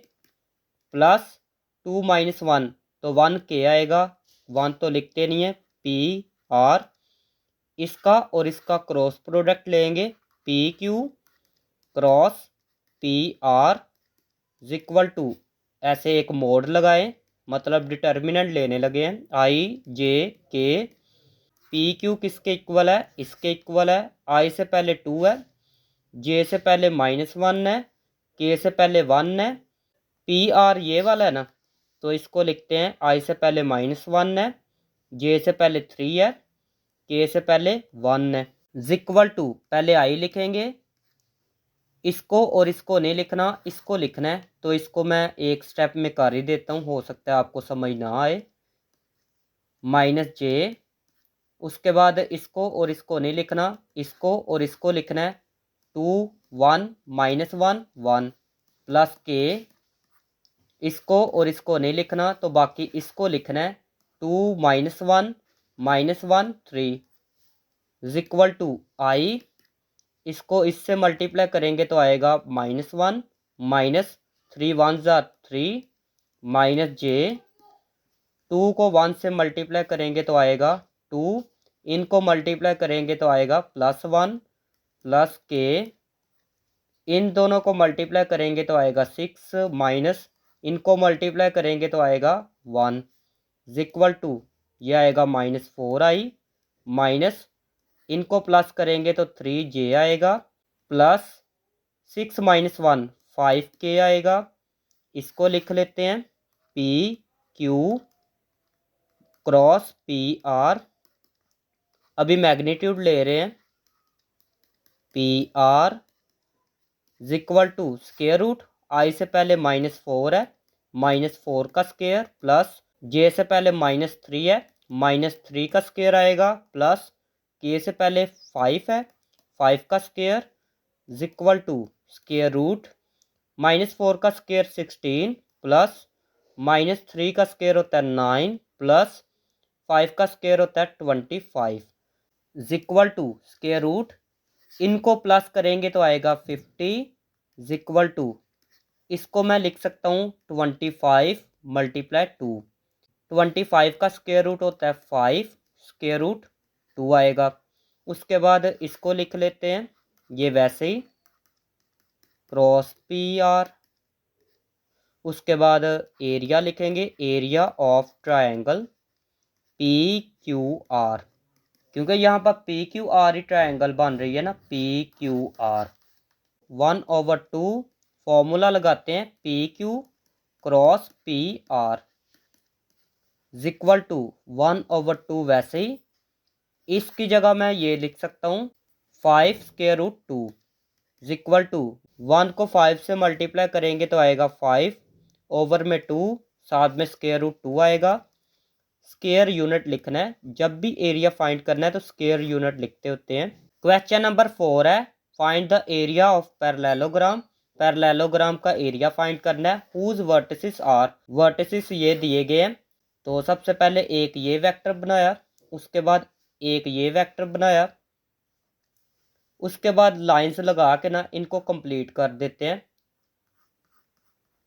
प्लस 2 - 1 तो 1K आएगा, 1 तो लिखते नहीं है, पी आर। इसका और इसका क्रॉस प्रोडक्ट लेंगे, p q cross p r equal to, ऐसे एक मोड लगाएं, मतलब डिटर्मिनेंट लेने लगे हैं, आई जे के। पी क्यू किसके इक्वल है, इसके इक्वल है, आई से पहले 2 है, जे से पहले -1 है, के से पहले 1 है, पी आर ये वाला है ना, तो इसको लिखते हैं आई से पहले -1 है, जे से पहले 3 है, के से पहले 1 है, इक्वल टू पहले आई लिखेंगे, इसको और इसको नहीं लिखना, इसको लिखना है। तो इसको मैं एक स्टेप में कर ही देता हूँ, हो सकता है आपको समझ ना आए। -j, उसके बाद इसको और इसको नहीं लिखना, इसको और इसको लिखना है। 2 1 -1 1 +k, इसको और इसको नहीं लिखना, तो बाकी इसको लिखना है। 2 -1 -1 3 = i, इसको इससे मल्टीप्लाई करेंगे तो आएगा -1 -3 1 3 -j, 2 को 1 से मल्टीप्लाई करेंगे तो आएगा 2, इनको मल्टीप्लाई करेंगे तो आएगा +1 +k, इन दोनों को मल्टीप्लाई करेंगे तो आएगा 6 माइनस इनको मल्टीप्लाई करेंगे तो आएगा 1 = ये आएगा -4i, माइनस इनको प्लस करेंगे तो 3j आएगा, प्लस 6 - 1 5k आएगा। इसको लिख लेते हैं PQ क्रॉस PR। अभी मैग्नीट्यूड ले रहे हैं। PR = i से पहले -4 है, -4 का स्क्वायर, प्लस j से पहले -3 है, -3 का स्क्वायर आएगा, प्लस k से पहले 5 है, 5 का स्क्वायर, = -4 का स्क्वायर 16, प्लस -3 का स्क्वायर होता है 9, प्लस 5 का स्क्वायर होता है 25, = इनको प्लस करेंगे तो आएगा 50, इसको मैं लिख सकता हूँ 25 × 2। 25 का स्क्वायर रूट होता है 5, √2 आएगा। उसके बाद इसको लिख लेते हैं, ये वैसे ही क्रॉस PR। उसके बाद एरिया लिखेंगे, एरिया ऑफ ट्रायंगल PQR, क्योंकि यहाँ पर PQR ही ट्रायंगल बन रही है ना, PQR। 1/2 फॉर्मूला लगाते हैं, PQ क्रॉस PR = 1/2। वैसे ही इसकी जगह मैं ये लिख सकता हूँ 5√2 = 1 को 5 से मल्टीप्लाई करेंगे तो आएगा 5 ओवर में 2, साथ में √2 आएगा। स्क्वायर यूनिट लिखना है, जब भी एरिया फाइंड करना है तो स्क्वायर यूनिट लिखते होते हैं। क्वेश्चन नंबर 4 है, find the area of parallelogram. Parallelogram का एरिया फाइंड करना है। हुज वर्टिसेस आर, वर्टिसेस ये दिए गए हैं। तो सबसे पहले एक ये वेक्टर बनाया, उसके बाद एक ये वेक्टर बनाया, उसके बाद लाइंस लगा के ना इनको कंप्लीट कर देते हैं।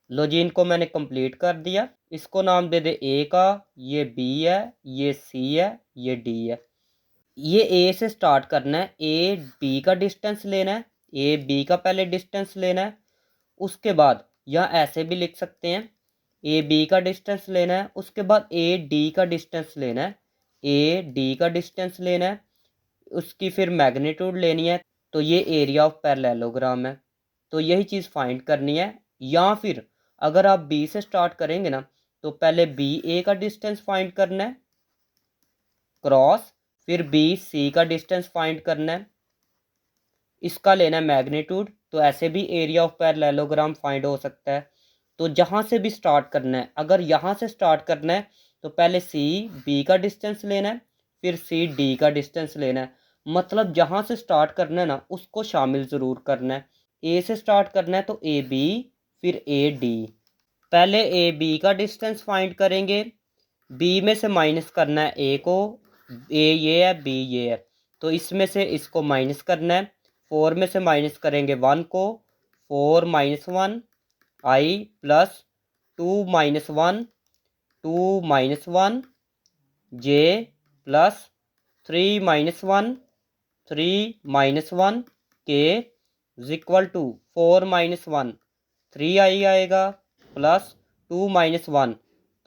लो जी, इनको मैंने कंप्लीट कर दिया। इसको नाम दे दे A का, ये B है, ये C है, ये D है। ये A से स्टार्ट करना है, A B का डिस्टेंस लेना है, A B का पहले डिस्टेंस लेना है। उसके बाद यहाँ ऐसे भी लिख सकते हैं, A B का डिस्टेंस लेना है, उसके बाद A D का डिस्टेंस लेना है, A D का डिस्टेंस लेना है, उसकी फिर मैग्नीट्यूड लेनी है। तो ये एरिया ऑफ पैरेललोग्राम है। तो यही चीज़ फाइंड करनी है। या फिर अगर आप B से स्टार्ट करेंगे ना, तो पहले BA का डिस्टेंस फाइंड करना है क्रॉस, फिर BC का डिस्टेंस फाइंड करना है, इसका लेना है मैग्नीट्यूड। तो ऐसे भी एरिया ऑफ पैरेललोग्राम फाइंड हो सकता है। तो जहाँ से भी स्टार्ट करना है, अगर यहाँ से स्टार्ट करना है तो पहले CB का डिस्टेंस लेना है, फिर CD का डिस्टेंस लेना है। मतलब जहाँ से स्टार्ट करना है ना, उसको शामिल ज़रूर करना है। A से स्टार्ट करना है तो AB, फिर AD। पहले AB का डिस्टेंस फाइंड करेंगे, B में से माइनस करना है A को, A ये है, B ये है, तो इसमें से इसको माइनस करना है। 4 में से माइनस करेंगे 1 को, 4 - 1 I, plus 2 - 1 2 - 1 J, plus 3 - 1 3 - 1 K = 4 - 1 3I आएगा, प्लस 2 - 1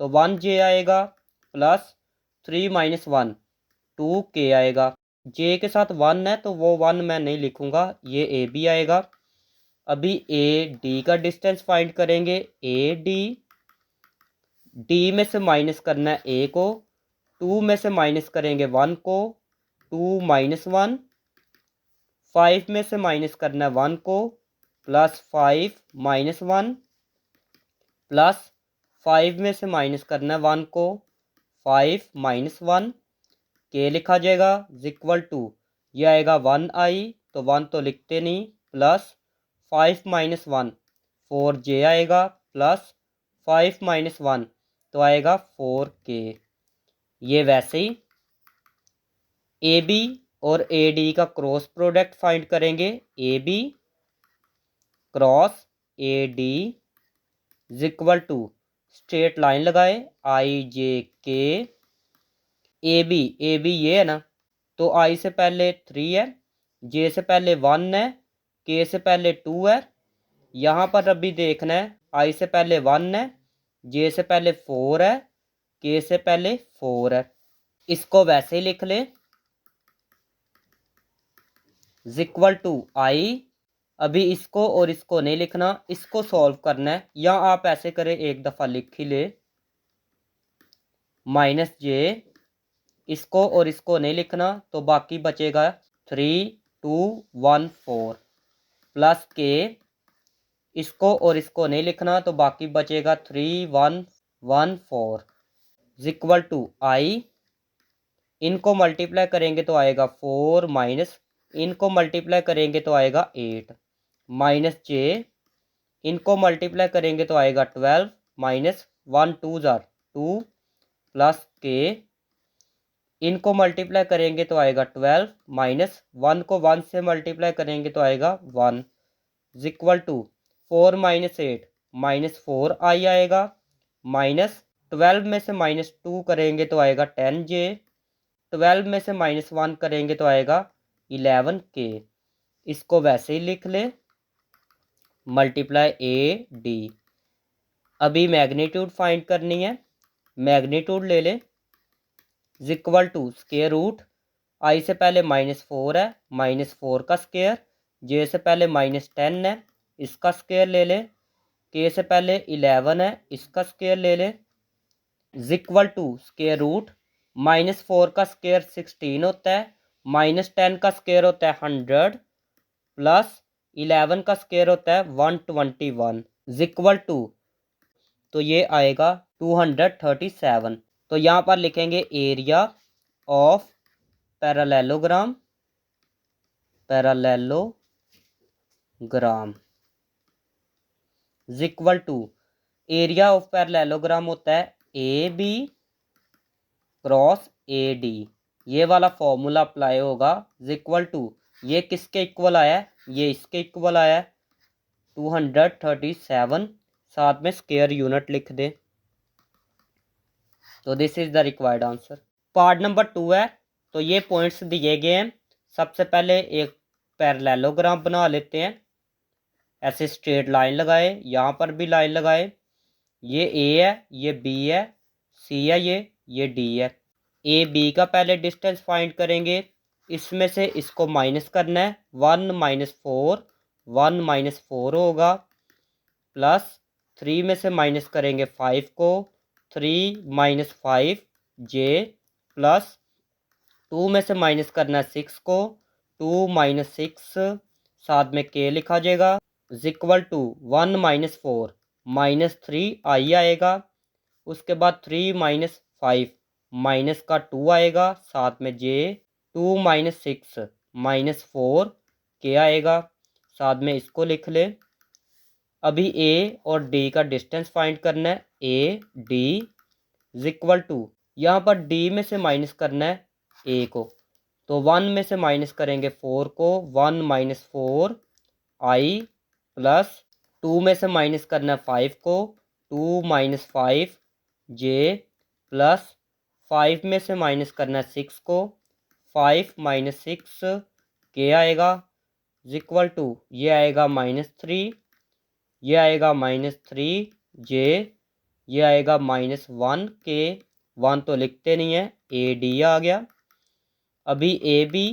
तो 1J आएगा, प्लस 3 - 1 2K आएगा। J के साथ 1 है तो वो 1 मैं नहीं लिखूँगा, ये AB आएगा। अभी AD का डिस्टेंस फाइंड करेंगे, AD, D में से माइनस करना है A को, 2 में से माइनस करेंगे 1 को, 2 - 1, 5 में से माइनस करना है 1 को, प्लस 5 माइनस 1 प्लस 5 में से माइनस करना है 1 को, 5 माइनस 1 के लिखा जाएगा इक्वल टू, ये आएगा 1i, तो 1 तो लिखते नहीं, प्लस 5 माइनस 1 4j आएगा, प्लस 5 माइनस 1 तो आएगा 4k। ये वैसे ही ए बी और ए डी का क्रॉस प्रोडक्ट फाइंड करेंगे। A b cross a d equal to, straight line लगाए आई जे के, ए बी ये है ना, तो आई से पहले 3 है, जे से पहले 1 है, के से पहले 2 है। यहाँ पर अभी देखना है, आई से पहले 1 है, जे से पहले 4 है, के से पहले 4 है। इसको वैसे ही लिख ले इक्वल टू आई। अभी इसको और इसको नहीं लिखना, इसको सॉल्व करना है, या आप ऐसे करें एक दफ़ा लिख ही ले, माइनस जे, इसको और इसको नहीं लिखना, तो बाकी बचेगा 3 2 1 4 प्लस के, इसको और इसको नहीं लिखना, तो बाकी बचेगा 3 1 1 4 इक्वल टू आई। इनको मल्टीप्लाई करेंगे तो आएगा 4 माइनस, इनको मल्टीप्लाई करेंगे तो आएगा 8 माइनस जे, इनको मल्टीप्लाई करेंगे तो आएगा 12 माइनस 1 2 जार 2 प्लस के, इनको मल्टीप्लाई करेंगे तो आएगा 12 माइनस 1 को 1 से मल्टीप्लाई करेंगे तो आएगा 1 इक्वल टू 4 माइनस 8 माइनस 4 आई आएगा, माइनस 12 में से माइनस 2 करेंगे तो आएगा 10 जे, 12 में से माइनस 1 करेंगे तो आएगा 11 के। इसको वैसे ही लिख ले, मल्टीप्लाई ए डी। अभी मैग्नीट्यूड फाइंड करनी है, मैग्नीट्यूड ले ले equal to square root, i से पहले माइनस 4 है, माइनस 4 का स्क्वायर, जे से पहले माइनस 10 है, इसका स्क्वायर ले ले, के से पहले 11 है, इसका स्क्वायर ले ले equal to square root, minus 4 का स्क्वायर 16 होता है, माइनस 10 का स्क्वायर होता है 100 प्लस 11 का स्क्वायर होता है 121 इक्वल टू, तो ये आएगा 237। तो यहाँ पर लिखेंगे area of parallelogram, parallelogram equal to, area of parallelogram होता है a b cross a d, ये वाला फॉर्मूला अप्लाई होगा इक्वल टू, ये किसके इक्वल आया है, ये इसके इक्वल आया है 237, साथ में स्क्वायर यूनिट लिख दे। तो this is the required answer. Part number 2 है, तो ये पॉइंट्स दिए गए हैं। सबसे पहले एक पैरेललोग्राम बना लेते हैं, ऐसे स्ट्रेट लाइन लगाए, यहाँ पर भी लाइन लगाए, ये ए है, ये बी है, सी है, ये डी है। ए बी का पहले डिस्टेंस फाइंड करेंगे, इसमें से इसको माइनस करना है, 1 माइनस 4 1 माइनस 4 होगा, प्लस 3 में से माइनस करेंगे 5 को, 3 माइनस 5 जे, प्लस 2 में से माइनस करना है 6 को, 2 माइनस 6 साथ में के लिखा जाएगा इक्वल टू 1 माइनस 4 माइनस 3 आई आएगा, उसके बाद 3 माइनस 5 माइनस का 2 आएगा, साथ में जे, 2 माइनस 6 माइनस 4 के आएगा, साथ में इसको लिख ले। अभी ए और डी का डिस्टेंस फाइंड करना है, ए डी इक्वल टू, यहाँ पर डी में से माइनस करना है ए को, तो 1 में से माइनस करेंगे 4 को, 1 माइनस 4 आई, प्लस 2 में से माइनस करना है 5 को, 2 माइनस 5 जे, प्लस 5 में से माइनस करना है 6 को, 5 माइनस 6 के आएगा इक्वल टू, ये आएगा -3, ये आएगा -3 जे, ये आएगा -1 के, 1 तो लिखते नहीं है, ए डी आ गया। अभी a b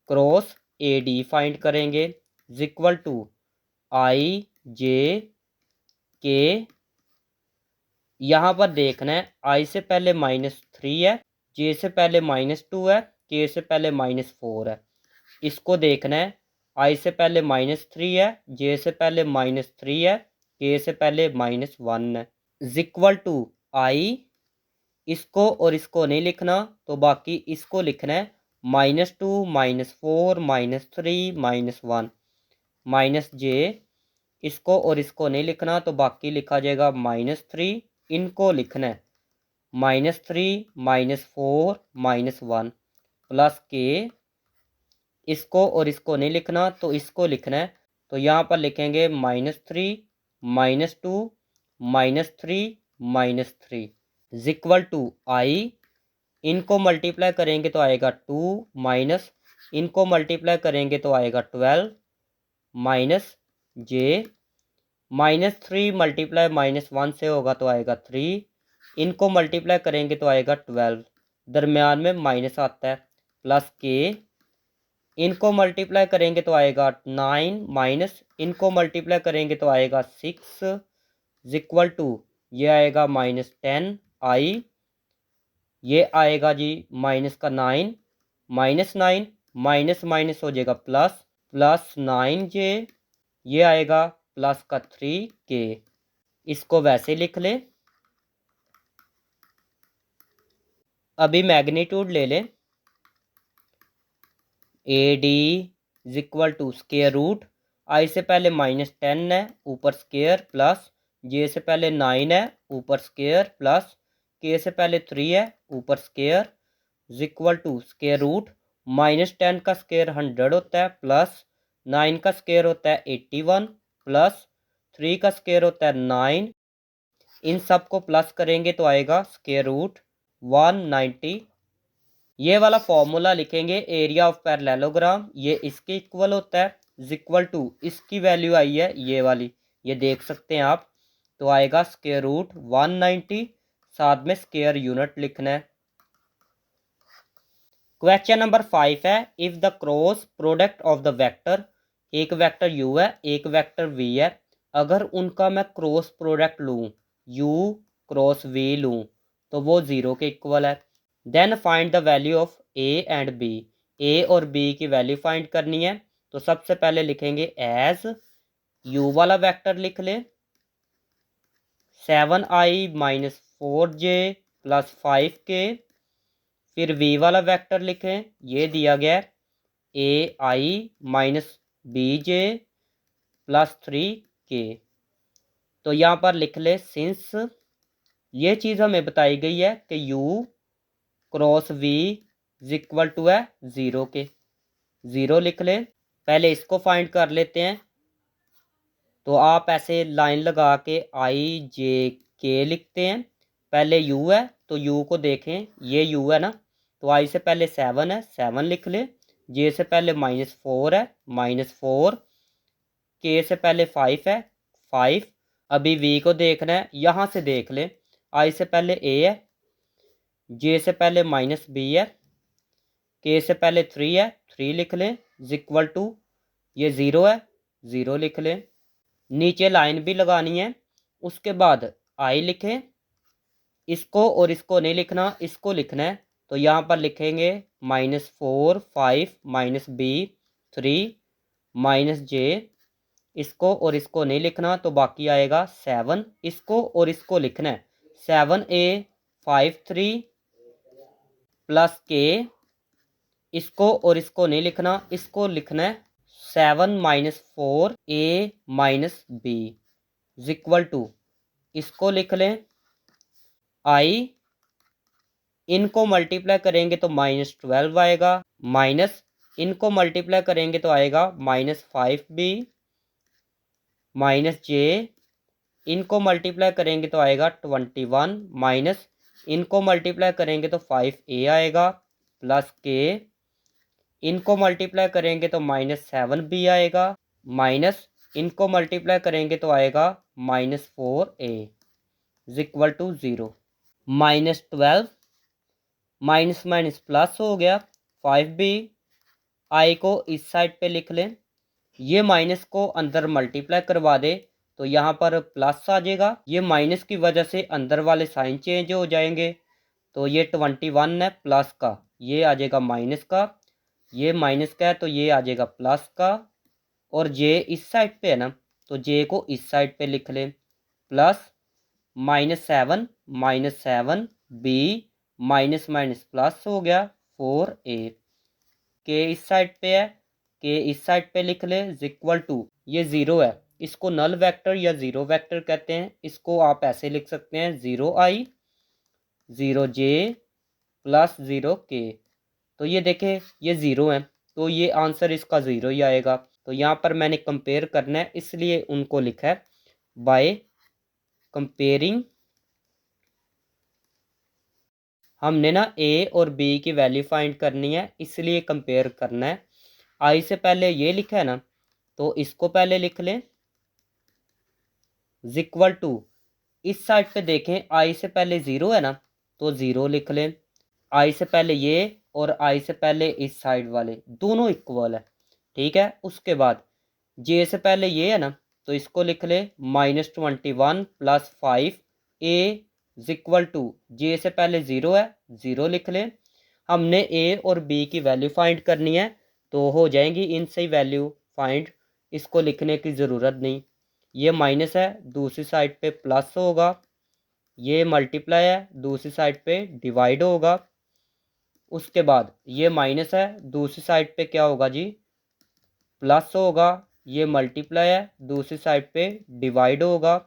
cross a d find करेंगे equal to i j k, यहाँ पर देखना है आई से पहले -3 है, जे से पहले -2 है, के से पहले -4 है, इसको देखना है आई से पहले -3 है, जे से पहले -3 है, के से पहले -1 है। इक्वल टू आई, इसको और इसको नहीं लिखना तो बाकी इसको लिखना है -2 -4 -3 -1 माइनस जे, इसको और इसको नहीं लिखना तो बाकी लिखा जाएगा -3, इनको लिखना है -3 -4 -1 प्लस के, इसको और इसको नहीं लिखना तो इसको लिखना है तो यहाँ पर लिखेंगे -3 -2 -3 -3 इक्वल टू आई, इनको मल्टीप्लाई करेंगे तो आएगा 2 माइनस, इनको मल्टीप्लाई करेंगे तो आएगा 12 माइनस जे, -3 मल्टीप्लाई -1 से होगा तो आएगा 3, इनको मल्टीप्लाई करेंगे तो आएगा 12, दरमियान में माइनस आता है, प्लस के, इनको मल्टीप्लाई करेंगे तो आएगा 9 माइनस, इनको मल्टीप्लाई करेंगे तो आएगा 6 इक्वल टू ये आएगा -10 आई, ये आएगा जी माइनस का 9 -9 माइनस माइनस हो जाएगा प्लस, प्लस 9 जे, ये आएगा प्लस का 3 के, इसको वैसे लिख ले। अभी मैग्नीट्यूड ले लें, a d equal to square root, i से पहले -10 है ऊपर स्केयर प्लस, जे से पहले 9 है ऊपर स्केयर प्लस, के से पहले 3 है ऊपर square equal to square root, -10 का स्केयर 100 होता है प्लस 9 का स्केयर होता है 81 प्लस 3 का स्केयर होता है 9, इन सब को प्लस करेंगे तो आएगा स्केयर रूट 190। ये वाला फॉर्मूला लिखेंगे एरिया ऑफ पैरेललोग्राम, ये इसके इक्वल होता है इक्वल टू इसकी वैल्यू आई है ये वाली, ये देख सकते हैं आप, तो आएगा स्क्वायर रूट 190, साथ में स्क्वायर यूनिट लिखना है। क्वेश्चन नंबर 5 है, if the cross product of the vector, एक वेक्टर u है एक वेक्टर v है, अगर उनका मैं क्रॉस प्रोडक्ट लूँ u क्रॉस v लूँ तो वो 0 के इक्वल है। Then find the value of a and b, a और b की वैल्यू फाइंड करनी है। तो सबसे पहले लिखेंगे एज, u वाला वेक्टर लिख ले 7i minus 4j plus 5k, फिर v वाला वेक्टर लिखें, ये दिया गया है ai minus bj plus 3k। तो यहाँ पर लिख ले सिंस ये चीज़ हमें बताई गई है कि u cross v equal to है 0 के, 0 लिख ले। पहले इसको फाइंड कर लेते हैं, तो आप ऐसे लाइन लगा के आई जे के लिखते हैं। पहले u है तो u को देखें, ये u है ना, तो आई से पहले 7 है 7 लिख ले, जे से पहले -4 है -4, के से पहले 5 है 5। अभी v को देखना है, यहाँ से देख ले, आई से पहले a है, जे से पहले -b है, के से पहले 3 है 3 लिख लें इक्वल टू ये 0 है 0 लिख लें। नीचे लाइन भी लगानी है, उसके बाद आई लिखें, इसको और इसको नहीं लिखना, इसको लिखना है। तो यहाँ पर लिखेंगे -4 5 -b 3 -j, इसको और इसको नहीं लिखना तो बाकी आएगा 7, इसको और इसको लिखना है 7a 5 3 प्लस के, इसको और इसको नहीं लिखना, इसको लिखना है 7 4 a b इक्वल टू, इसको लिख लें आई, इनको मल्टीप्लाई करेंगे तो -12 आएगा, माइनस इनको मल्टीप्लाई करेंगे तो आएगा -5b -j, इनको मल्टीप्लाई करेंगे तो आएगा 21, माइनस इनको मल्टीप्लाई करेंगे तो 5a आएगा प्लस के, इनको मल्टीप्लाई करेंगे तो -7b आएगा, माइनस इनको मल्टीप्लाई करेंगे तो आएगा -4a equal to 0। -12 minus minus plus हो गया 5b, आई को इस साइड पे लिख लें, ये माइनस को अंदर मल्टीप्लाई करवा दे तो यहाँ पर प्लस आ जाएगा, ये माइनस की वजह से अंदर वाले साइन चेंज हो जाएंगे। तो ये 21 है प्लस का, ये आ जाएगा माइनस का, ये माइनस का है तो ये आ जाएगा प्लस का, और जे इस साइड पे है ना, तो जे को इस साइड पे लिख लें, plus -7 b minus minus plus हो गया 4a। के इस साइड पे है, के इस साइड पे लिख ले इक्वल टू, ये ज़ीरो है, इसको नल वेक्टर या ज़ीरो वेक्टर कहते हैं। इसको आप ऐसे लिख सकते हैं 0i 0j प्लस 0k। तो ये देखें ये ज़ीरो है, तो ये आंसर इसका ज़ीरो ही आएगा। तो यहाँ पर मैंने कंपेयर करना है, इसलिए उनको लिखा है बाय कंपेयरिंग। हमने ना ए और बी की वैल्यू फाइंड करनी है, इसलिए कंपेयर करना है। आई से पहले ये लिखा है ना, तो इसको पहले लिख लें इक्वल टू, इस साइड पे देखें आई से पहले ज़ीरो है ना, तो ज़ीरो लिख लें। आई से पहले ये और आई से पहले इस साइड वाले दोनों इक्वल है, ठीक है। उसके बाद जे से पहले ये है ना, तो इसको लिख ले -21 प्लस 5 ए इक्वल टू, जे से पहले ज़ीरो है, ज़ीरो लिख ले। हमने ए और बी की वैल्यू फाइंड करनी है, तो हो जाएंगी इनसे ही वैल्यू फाइंड, इसको लिखने की ज़रूरत नहीं। ये माइनस है, दूसरी साइड पे प्लस होगा, ये मल्टीप्लाई है, दूसरी साइड पे डिवाइड होगा। उसके बाद ये माइनस है, दूसरी साइड पे क्या होगा जी, प्लस होगा। ये मल्टीप्लाई है, दूसरी साइड पे डिवाइड होगा।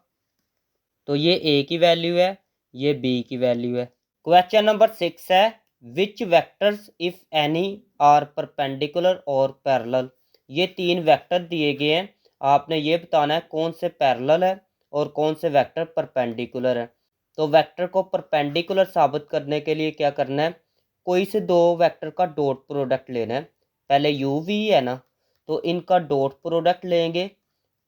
तो ये ए की वैल्यू है, ये बी की वैल्यू है। क्वेश्चन नंबर 6 है, which vectors if any are perpendicular और पैरेलल। ये तीन वेक्टर दिए गए हैं, आपने ये बताना है कौन से पैरेलल है और कौन से वेक्टर परपेंडिकुलर है। तो वेक्टर को परपेंडिकुलर साबित करने के लिए क्या करना है, कोई से दो वेक्टर का डॉट प्रोडक्ट लेना है। पहले यू वी है ना, तो इनका डॉट प्रोडक्ट लेंगे।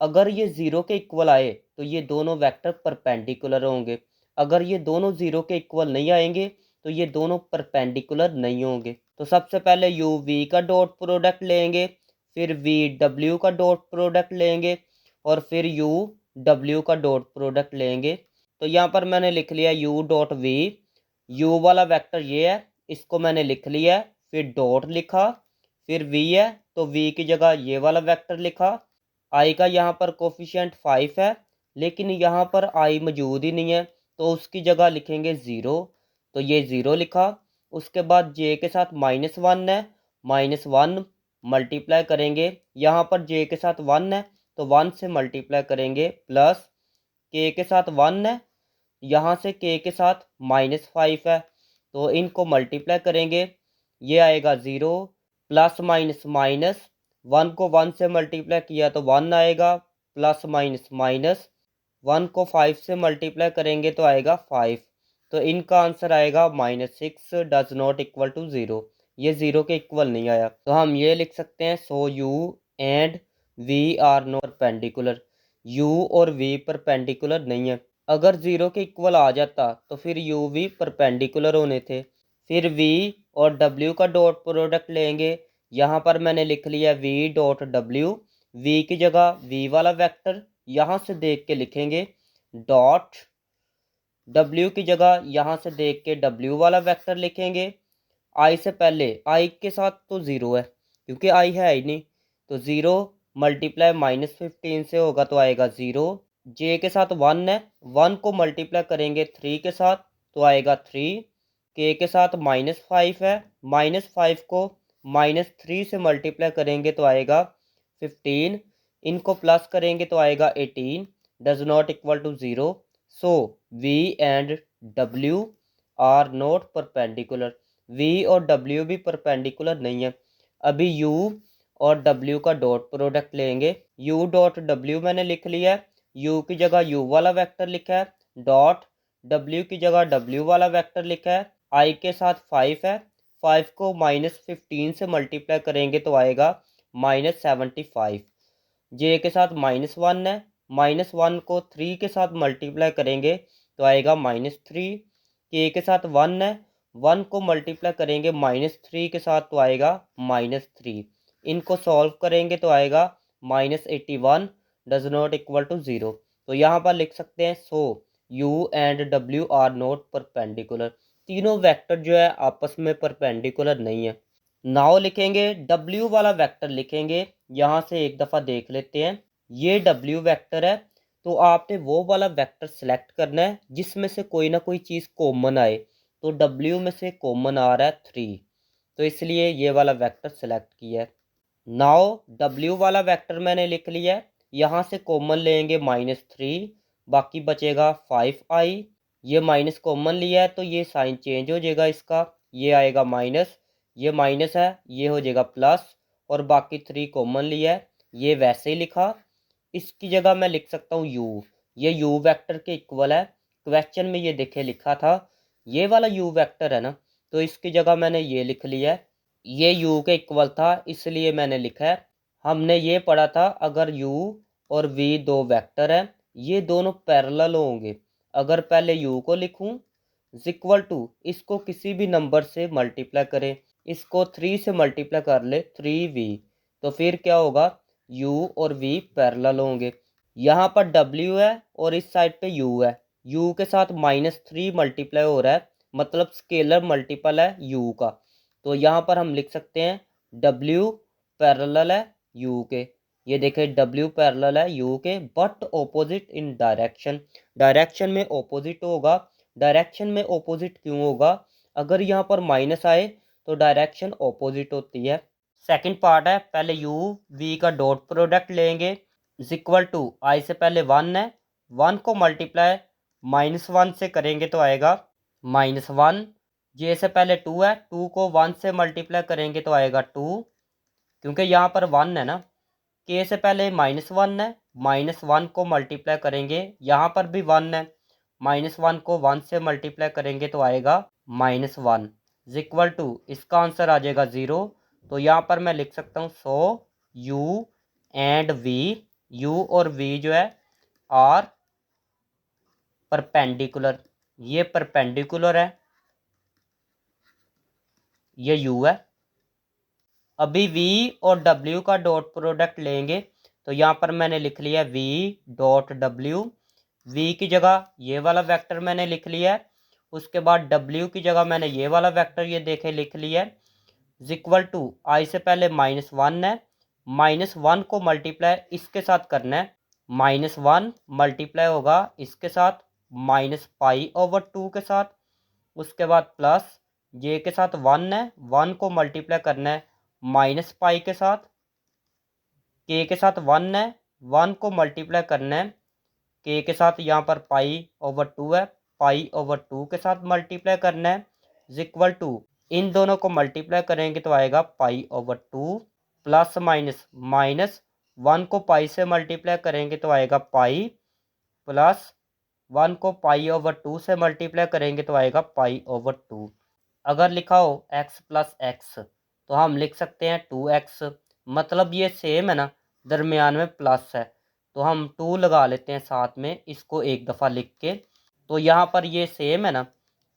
अगर ये ज़ीरो के इक्वल आए तो ये दोनों वेक्टर परपेंडिकुलर होंगे। अगर ये दोनों ज़ीरो के इक्वल नहीं आएंगे तो ये दोनों परपेंडिकुलर नहीं होंगे। तो सबसे पहले यू वी का डॉट प्रोडक्ट लेंगे, फिर वी डब्ल्यू का डॉट प्रोडक्ट लेंगे और फिर यू डब्ल्यू का डॉट प्रोडक्ट लेंगे। तो यहाँ पर मैंने लिख लिया यू डॉट वी, यू वाला वेक्टर ये है, इसको मैंने लिख लिया, फिर डॉट लिखा, फिर वी है तो वी की जगह ये वाला वेक्टर लिखा। आई का यहाँ पर कोफिशिएंट 5 है, लेकिन यहाँ पर आई मौजूद ही नहीं है, तो उसकी जगह लिखेंगे ज़ीरो, तो ये ज़ीरो लिखा। उसके बाद जे के साथ -1 है, -1 मल्टीप्लाई करेंगे, यहाँ पर जे के साथ 1 है तो 1 से मल्टीप्लाई करेंगे, प्लस के साथ 1 है, यहाँ से के साथ -5 है, तो इनको मल्टीप्लाई करेंगे, ये आएगा ज़ीरो, प्लस माइनस माइनस, 1 को 1 से मल्टीप्लाई किया तो 1 आएगा, प्लस माइनस माइनस, 1 को 5 से मल्टीप्लाई करेंगे तो आएगा 5। तो इनका आंसर आएगा -6 does not equal to zero, ये ज़ीरो के इक्वल नहीं आया। तो हम ये लिख सकते हैं, so u and v are not perpendicular, u और वी परपेंडिकुलर नहीं है। अगर ज़ीरो के इक्वल आ जाता तो फिर यू वी परपेंडिकुलर होने थे। फिर वी और डब्ल्यू का डॉट प्रोडक्ट लेंगे, यहाँ पर मैंने लिख लिया वी डॉट डब्ल्यू, वी की जगह वी वाला वेक्टर यहाँ से देख के लिखेंगे, डॉट डब्ल्यू की जगह यहाँ से देख के डब्ल्यू वाला वेक्टर लिखेंगे। आई से पहले, आई के साथ तो ज़ीरो है क्योंकि आई है ही नहीं, तो ज़ीरो मल्टीप्लाई -15 से होगा तो आएगा ज़ीरो। जे के साथ 1 है, 1 को मल्टीप्लाई करेंगे 3 के साथ तो आएगा 3। के साथ -5 है, -5 को -3 से मल्टीप्लाई करेंगे तो आएगा 15। इनको प्लस करेंगे तो आएगा 18, does not equal to zero. So v and डब्ल्यू आर नॉट परपेंडिकुलर, वी और डब्ल्यू भी परपेंडिकुलर नहीं है। अभी यू और डब्ल्यू का डॉट प्रोडक्ट लेंगे, यू डॉट डब्ल्यू मैंने लिख लिया है, यू की जगह यू वाला वेक्टर लिखा है, डॉट डब्ल्यू की जगह डब्ल्यू वाला वेक्टर लिखा है। आई के साथ 5 है, 5 को -15 से मल्टीप्लाई करेंगे तो आएगा -75। जे के साथ -1 है, -1 को 3 के साथ मल्टीप्लाई करेंगे तो आएगा -3। के साथ 1 है, 1 को मल्टीप्लाई करेंगे -3 के साथ तो आएगा -3। इनको सॉल्व करेंगे तो आएगा -81 does not equal to zero. तो यहाँ पर लिख सकते हैं, सो यू एंड डब्ल्यू आर नॉट परपेंडिकुलर, तीनों वेक्टर जो है आपस में परपेंडिकुलर नहीं है। नाउ लिखेंगे डब्ल्यू वाला वेक्टर लिखेंगे, यहाँ से एक दफ़ा देख लेते हैं। ये W वेक्टर है, तो आपने वो वाला वेक्टर सेलेक्ट करना है जिसमें से कोई ना कोई चीज़ कॉमन आए। तो W में से कॉमन आ रहा है 3, तो इसलिए ये वाला वेक्टर सेलेक्ट किया है। नाउ W वाला वेक्टर मैंने लिख लिया है। यहाँ से कॉमन लेंगे -3, बाकी बचेगा 5i। ये माइनस कॉमन लिया है तो ये साइन चेंज हो जाएगा इसका, ये आएगा माइनस, ये माइनस है, ये हो जाएगा प्लस, और बाकी 3 कॉमन लिया है, ये वैसे ही लिखा। इसकी जगह मैं लिख सकता हूँ u, ये u वेक्टर के इक्वल है। क्वेश्चन में ये देखे लिखा था ये वाला u वेक्टर है ना, तो इसकी जगह मैंने ये लिख लिया है। ये u के इक्वल था इसलिए मैंने लिखा है। हमने ये पढ़ा था अगर u और v दो वेक्टर हैं, ये दोनों पैरेलल होंगे। अगर पहले u को लिखूं इक्वल टू, इसको किसी भी नंबर से मल्टीप्लाई करें, इसको 3 से मल्टीप्लाई कर ले 3v, तो फिर क्या होगा, u और v पैरेलल होंगे। यहाँ पर w है और इस साइड पे u है, u के साथ -3 मल्टीप्लाई हो रहा है, मतलब स्केलर मल्टीपल है u का। तो यहाँ पर हम लिख सकते हैं W पैरेलल है U के। ये देखें W पैरेलल है U के, but opposite in direction. Direction में ऑपोजिट होगा। डायरेक्शन में ऑपोजिट क्यों होगा, अगर यहाँ पर माइनस आए तो डायरेक्शन ऑपोजिट होती है। सेकंड पार्ट है, पहले U V का डॉट प्रोडक्ट लेंगे इक्वल टू, I से पहले 1 है, 1 को मल्टीप्लाई -1 से करेंगे तो आएगा -1। जे से पहले 2 है, 2 को 1 से मल्टीप्लाई करेंगे तो आएगा 2, क्योंकि यहाँ पर 1 है ना। के से पहले -1 है, -1 को मल्टीप्लाई करेंगे, यहाँ पर भी 1 है, -1 को 1 से मल्टीप्लाई करेंगे तो आएगा -1 इक्वल टू, इसका आंसर आ जाएगा 0। तो यहाँ पर मैं लिख सकता हूँ सो U एंड V, U और V जो है आर परपेंडिकुलर, ये परपेंडिकुलर है, ये U है। अभी V और W का डॉट प्रोडक्ट लेंगे, तो यहाँ पर मैंने लिख लिया V डॉट W। V की जगह ये वाला वेक्टर मैंने लिख लिया है, उसके बाद W की जगह मैंने ये वाला वेक्टर ये देखे लिख लिया है इक्वल टू, I से पहले -1 है, -1 को मल्टीप्लाई इसके साथ करना है, -1 मल्टीप्लाई होगा इसके साथ -π/2 के साथ, उसके बाद प्लस जे के साथ 1 है, 1 को मल्टीप्लाई करना है -π के साथ, के साथ 1 है, 1 को मल्टीप्लाई करना है के साथ, यहाँ पर π/2 है, π/2 के साथ मल्टीप्लाई करना है इक्वल टू, इन दोनों को मल्टीप्लाई करेंगे तो आएगा π/2 प्लस माइनस 1 को पाई से मल्टीप्लाई करेंगे तो आएगा पाई, प्लस 1 को π/2 से मल्टीप्लाई करेंगे तो आएगा π/2। अगर लिखा हो x प्लस एक्स तो हम लिख सकते हैं 2x, मतलब ये सेम है ना, दरमियान में प्लस है, तो हम 2 लगा लेते हैं साथ में, इसको एक दफ़ा लिख के। तो यहाँ पर ये सेम है ना,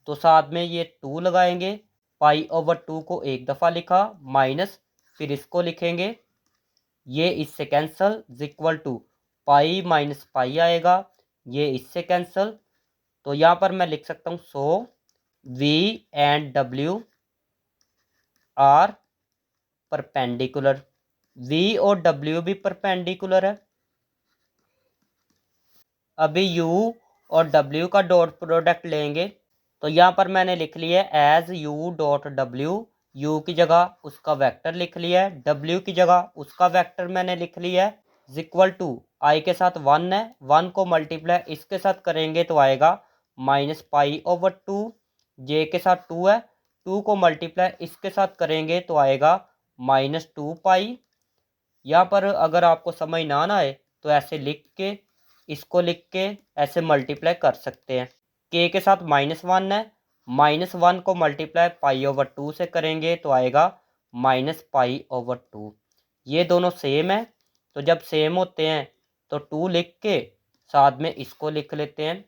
तो साथ में ये 2 लगाएंगे, π/2 को एक दफ़ा लिखा, माइनस फिर इसको लिखेंगे, ये इससे cancel equal to pi minus pi आएगा, ये इससे कैंसल। तो यहाँ पर मैं लिख सकता हूँ so V and W are perpendicular, V और W भी परपेंडिकुलर है। अभी U और W का डॉट प्रोडक्ट लेंगे, तो यहाँ पर मैंने लिख लिया है as U dot W, U की जगह उसका वेक्टर लिख लिया है, W की जगह उसका वेक्टर मैंने लिख लिया है इक्वल टू, I के साथ 1 है, 1 को मल्टीप्लाई इसके साथ करेंगे तो आएगा -π/2, J के साथ 2 है, 2 को मल्टीप्लाई इसके साथ करेंगे तो आएगा -2π। यहाँ पर अगर आपको समझ ना आए तो ऐसे लिख के, इसको लिख के ऐसे मल्टीप्लाई कर सकते हैं। के साथ -1 है, -1 को मल्टीप्लाई π/2 से करेंगे तो आएगा -π/2। ये दोनों सेम है, तो जब सेम होते हैं तो 2 लिख के साथ में इसको लिख लेते हैं,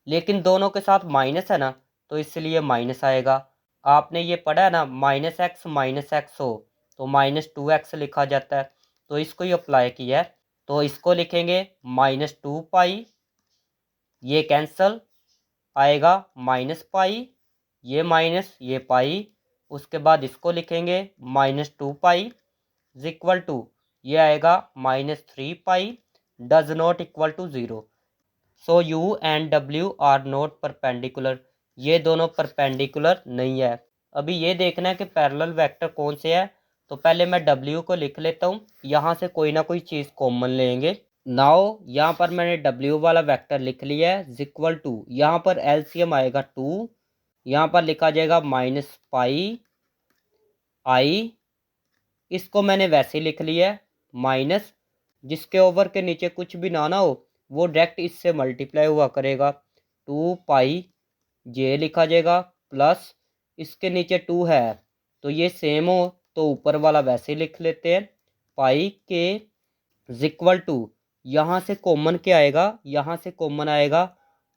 लेकिन दोनों के साथ माइनस है ना, तो इसलिए माइनस आएगा। आपने ये पढ़ा है ना, -x हो तो -2x लिखा जाता है, तो इसको ही अप्लाई किया है, तो इसको लिखेंगे -2π, ये कैंसल आएगा -π, ये माइनस ये पाई, उसके बाद इसको लिखेंगे -2π, इज इक्वल टू ये आएगा -3 pi does not equal to 0। So u and डब्ल्यू आर नॉट परपेंडिकुलर, ये दोनों परपेंडिकुलर नहीं है। अभी ये देखना है कि पैरेलल वेक्टर कौन से है। तो पहले मैं डब्ल्यू को लिख लेता हूँ, यहाँ से कोई ना कोई चीज़ कॉमन लेंगे। नाउ यहाँ पर मैंने डब्ल्यू वाला वेक्टर लिख लिया है इक्वल टू, यहाँ पर एलसीएम आएगा 2, यहाँ पर लिखा जाएगा -पाई, इसको मैंने वैसे ही लिख लिया है माइनस, जिसके ओवर के नीचे कुछ भी ना हो वो डायरेक्ट इससे मल्टीप्लाई हुआ करेगा, 2 पाई जे लिखा जाएगा प्लस इसके नीचे 2 है तो ये सेम हो तो ऊपर वाला वैसे लिख लेते हैं, पाई के इक्वल टू, यहाँ से कॉमन क्या आएगा, यहाँ से कॉमन आएगा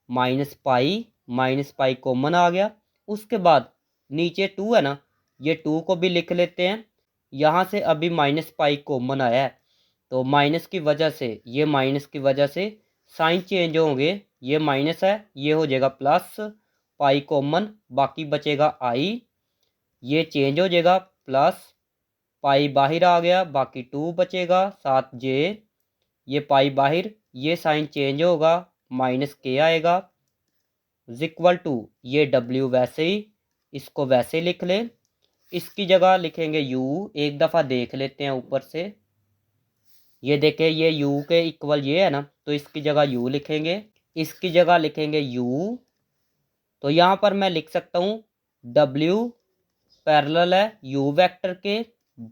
-पाई कॉमन आ गया। उसके बाद नीचे 2 है ना, ये 2 को भी लिख लेते हैं। यहाँ से अभी -पाई कॉमन आया है तो माइनस की वजह से, ये माइनस की वजह से साइन चेंज होंगे, ये माइनस है ये हो जाएगा प्लस, पाई कॉमन बाकी बचेगा आई, ये चेंज हो जाएगा प्लस, पाई बाहर आ गया बाकी 2 बचेगा, 7 जे, ये पाई बाहर, ये साइन चेंज होगा -के आएगा इक्वल टू, ये डब्ल्यू वैसे ही, इसको वैसे लिख लें। इसकी जगह लिखेंगे यू, एक दफ़ा देख लेते हैं ऊपर से, ये देखें ये u के इक्वल ये है ना, तो इसकी जगह u लिखेंगे, इसकी जगह लिखेंगे u। तो यहाँ पर मैं लिख सकता हूँ w पैरेलल है u वेक्टर के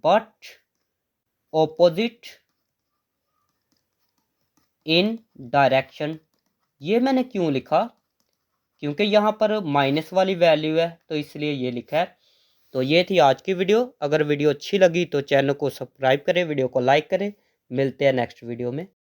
बट ऑपोजिट इन डायरेक्शन। ये मैंने क्यों लिखा, क्योंकि यहाँ पर माइनस वाली वैल्यू है तो इसलिए ये लिखा है। तो ये थी आज की वीडियो। अगर वीडियो अच्छी लगी तो चैनल को सब्सक्राइब करें, वीडियो को लाइक करें। मिलते हैं नेक्स्ट वीडियो में।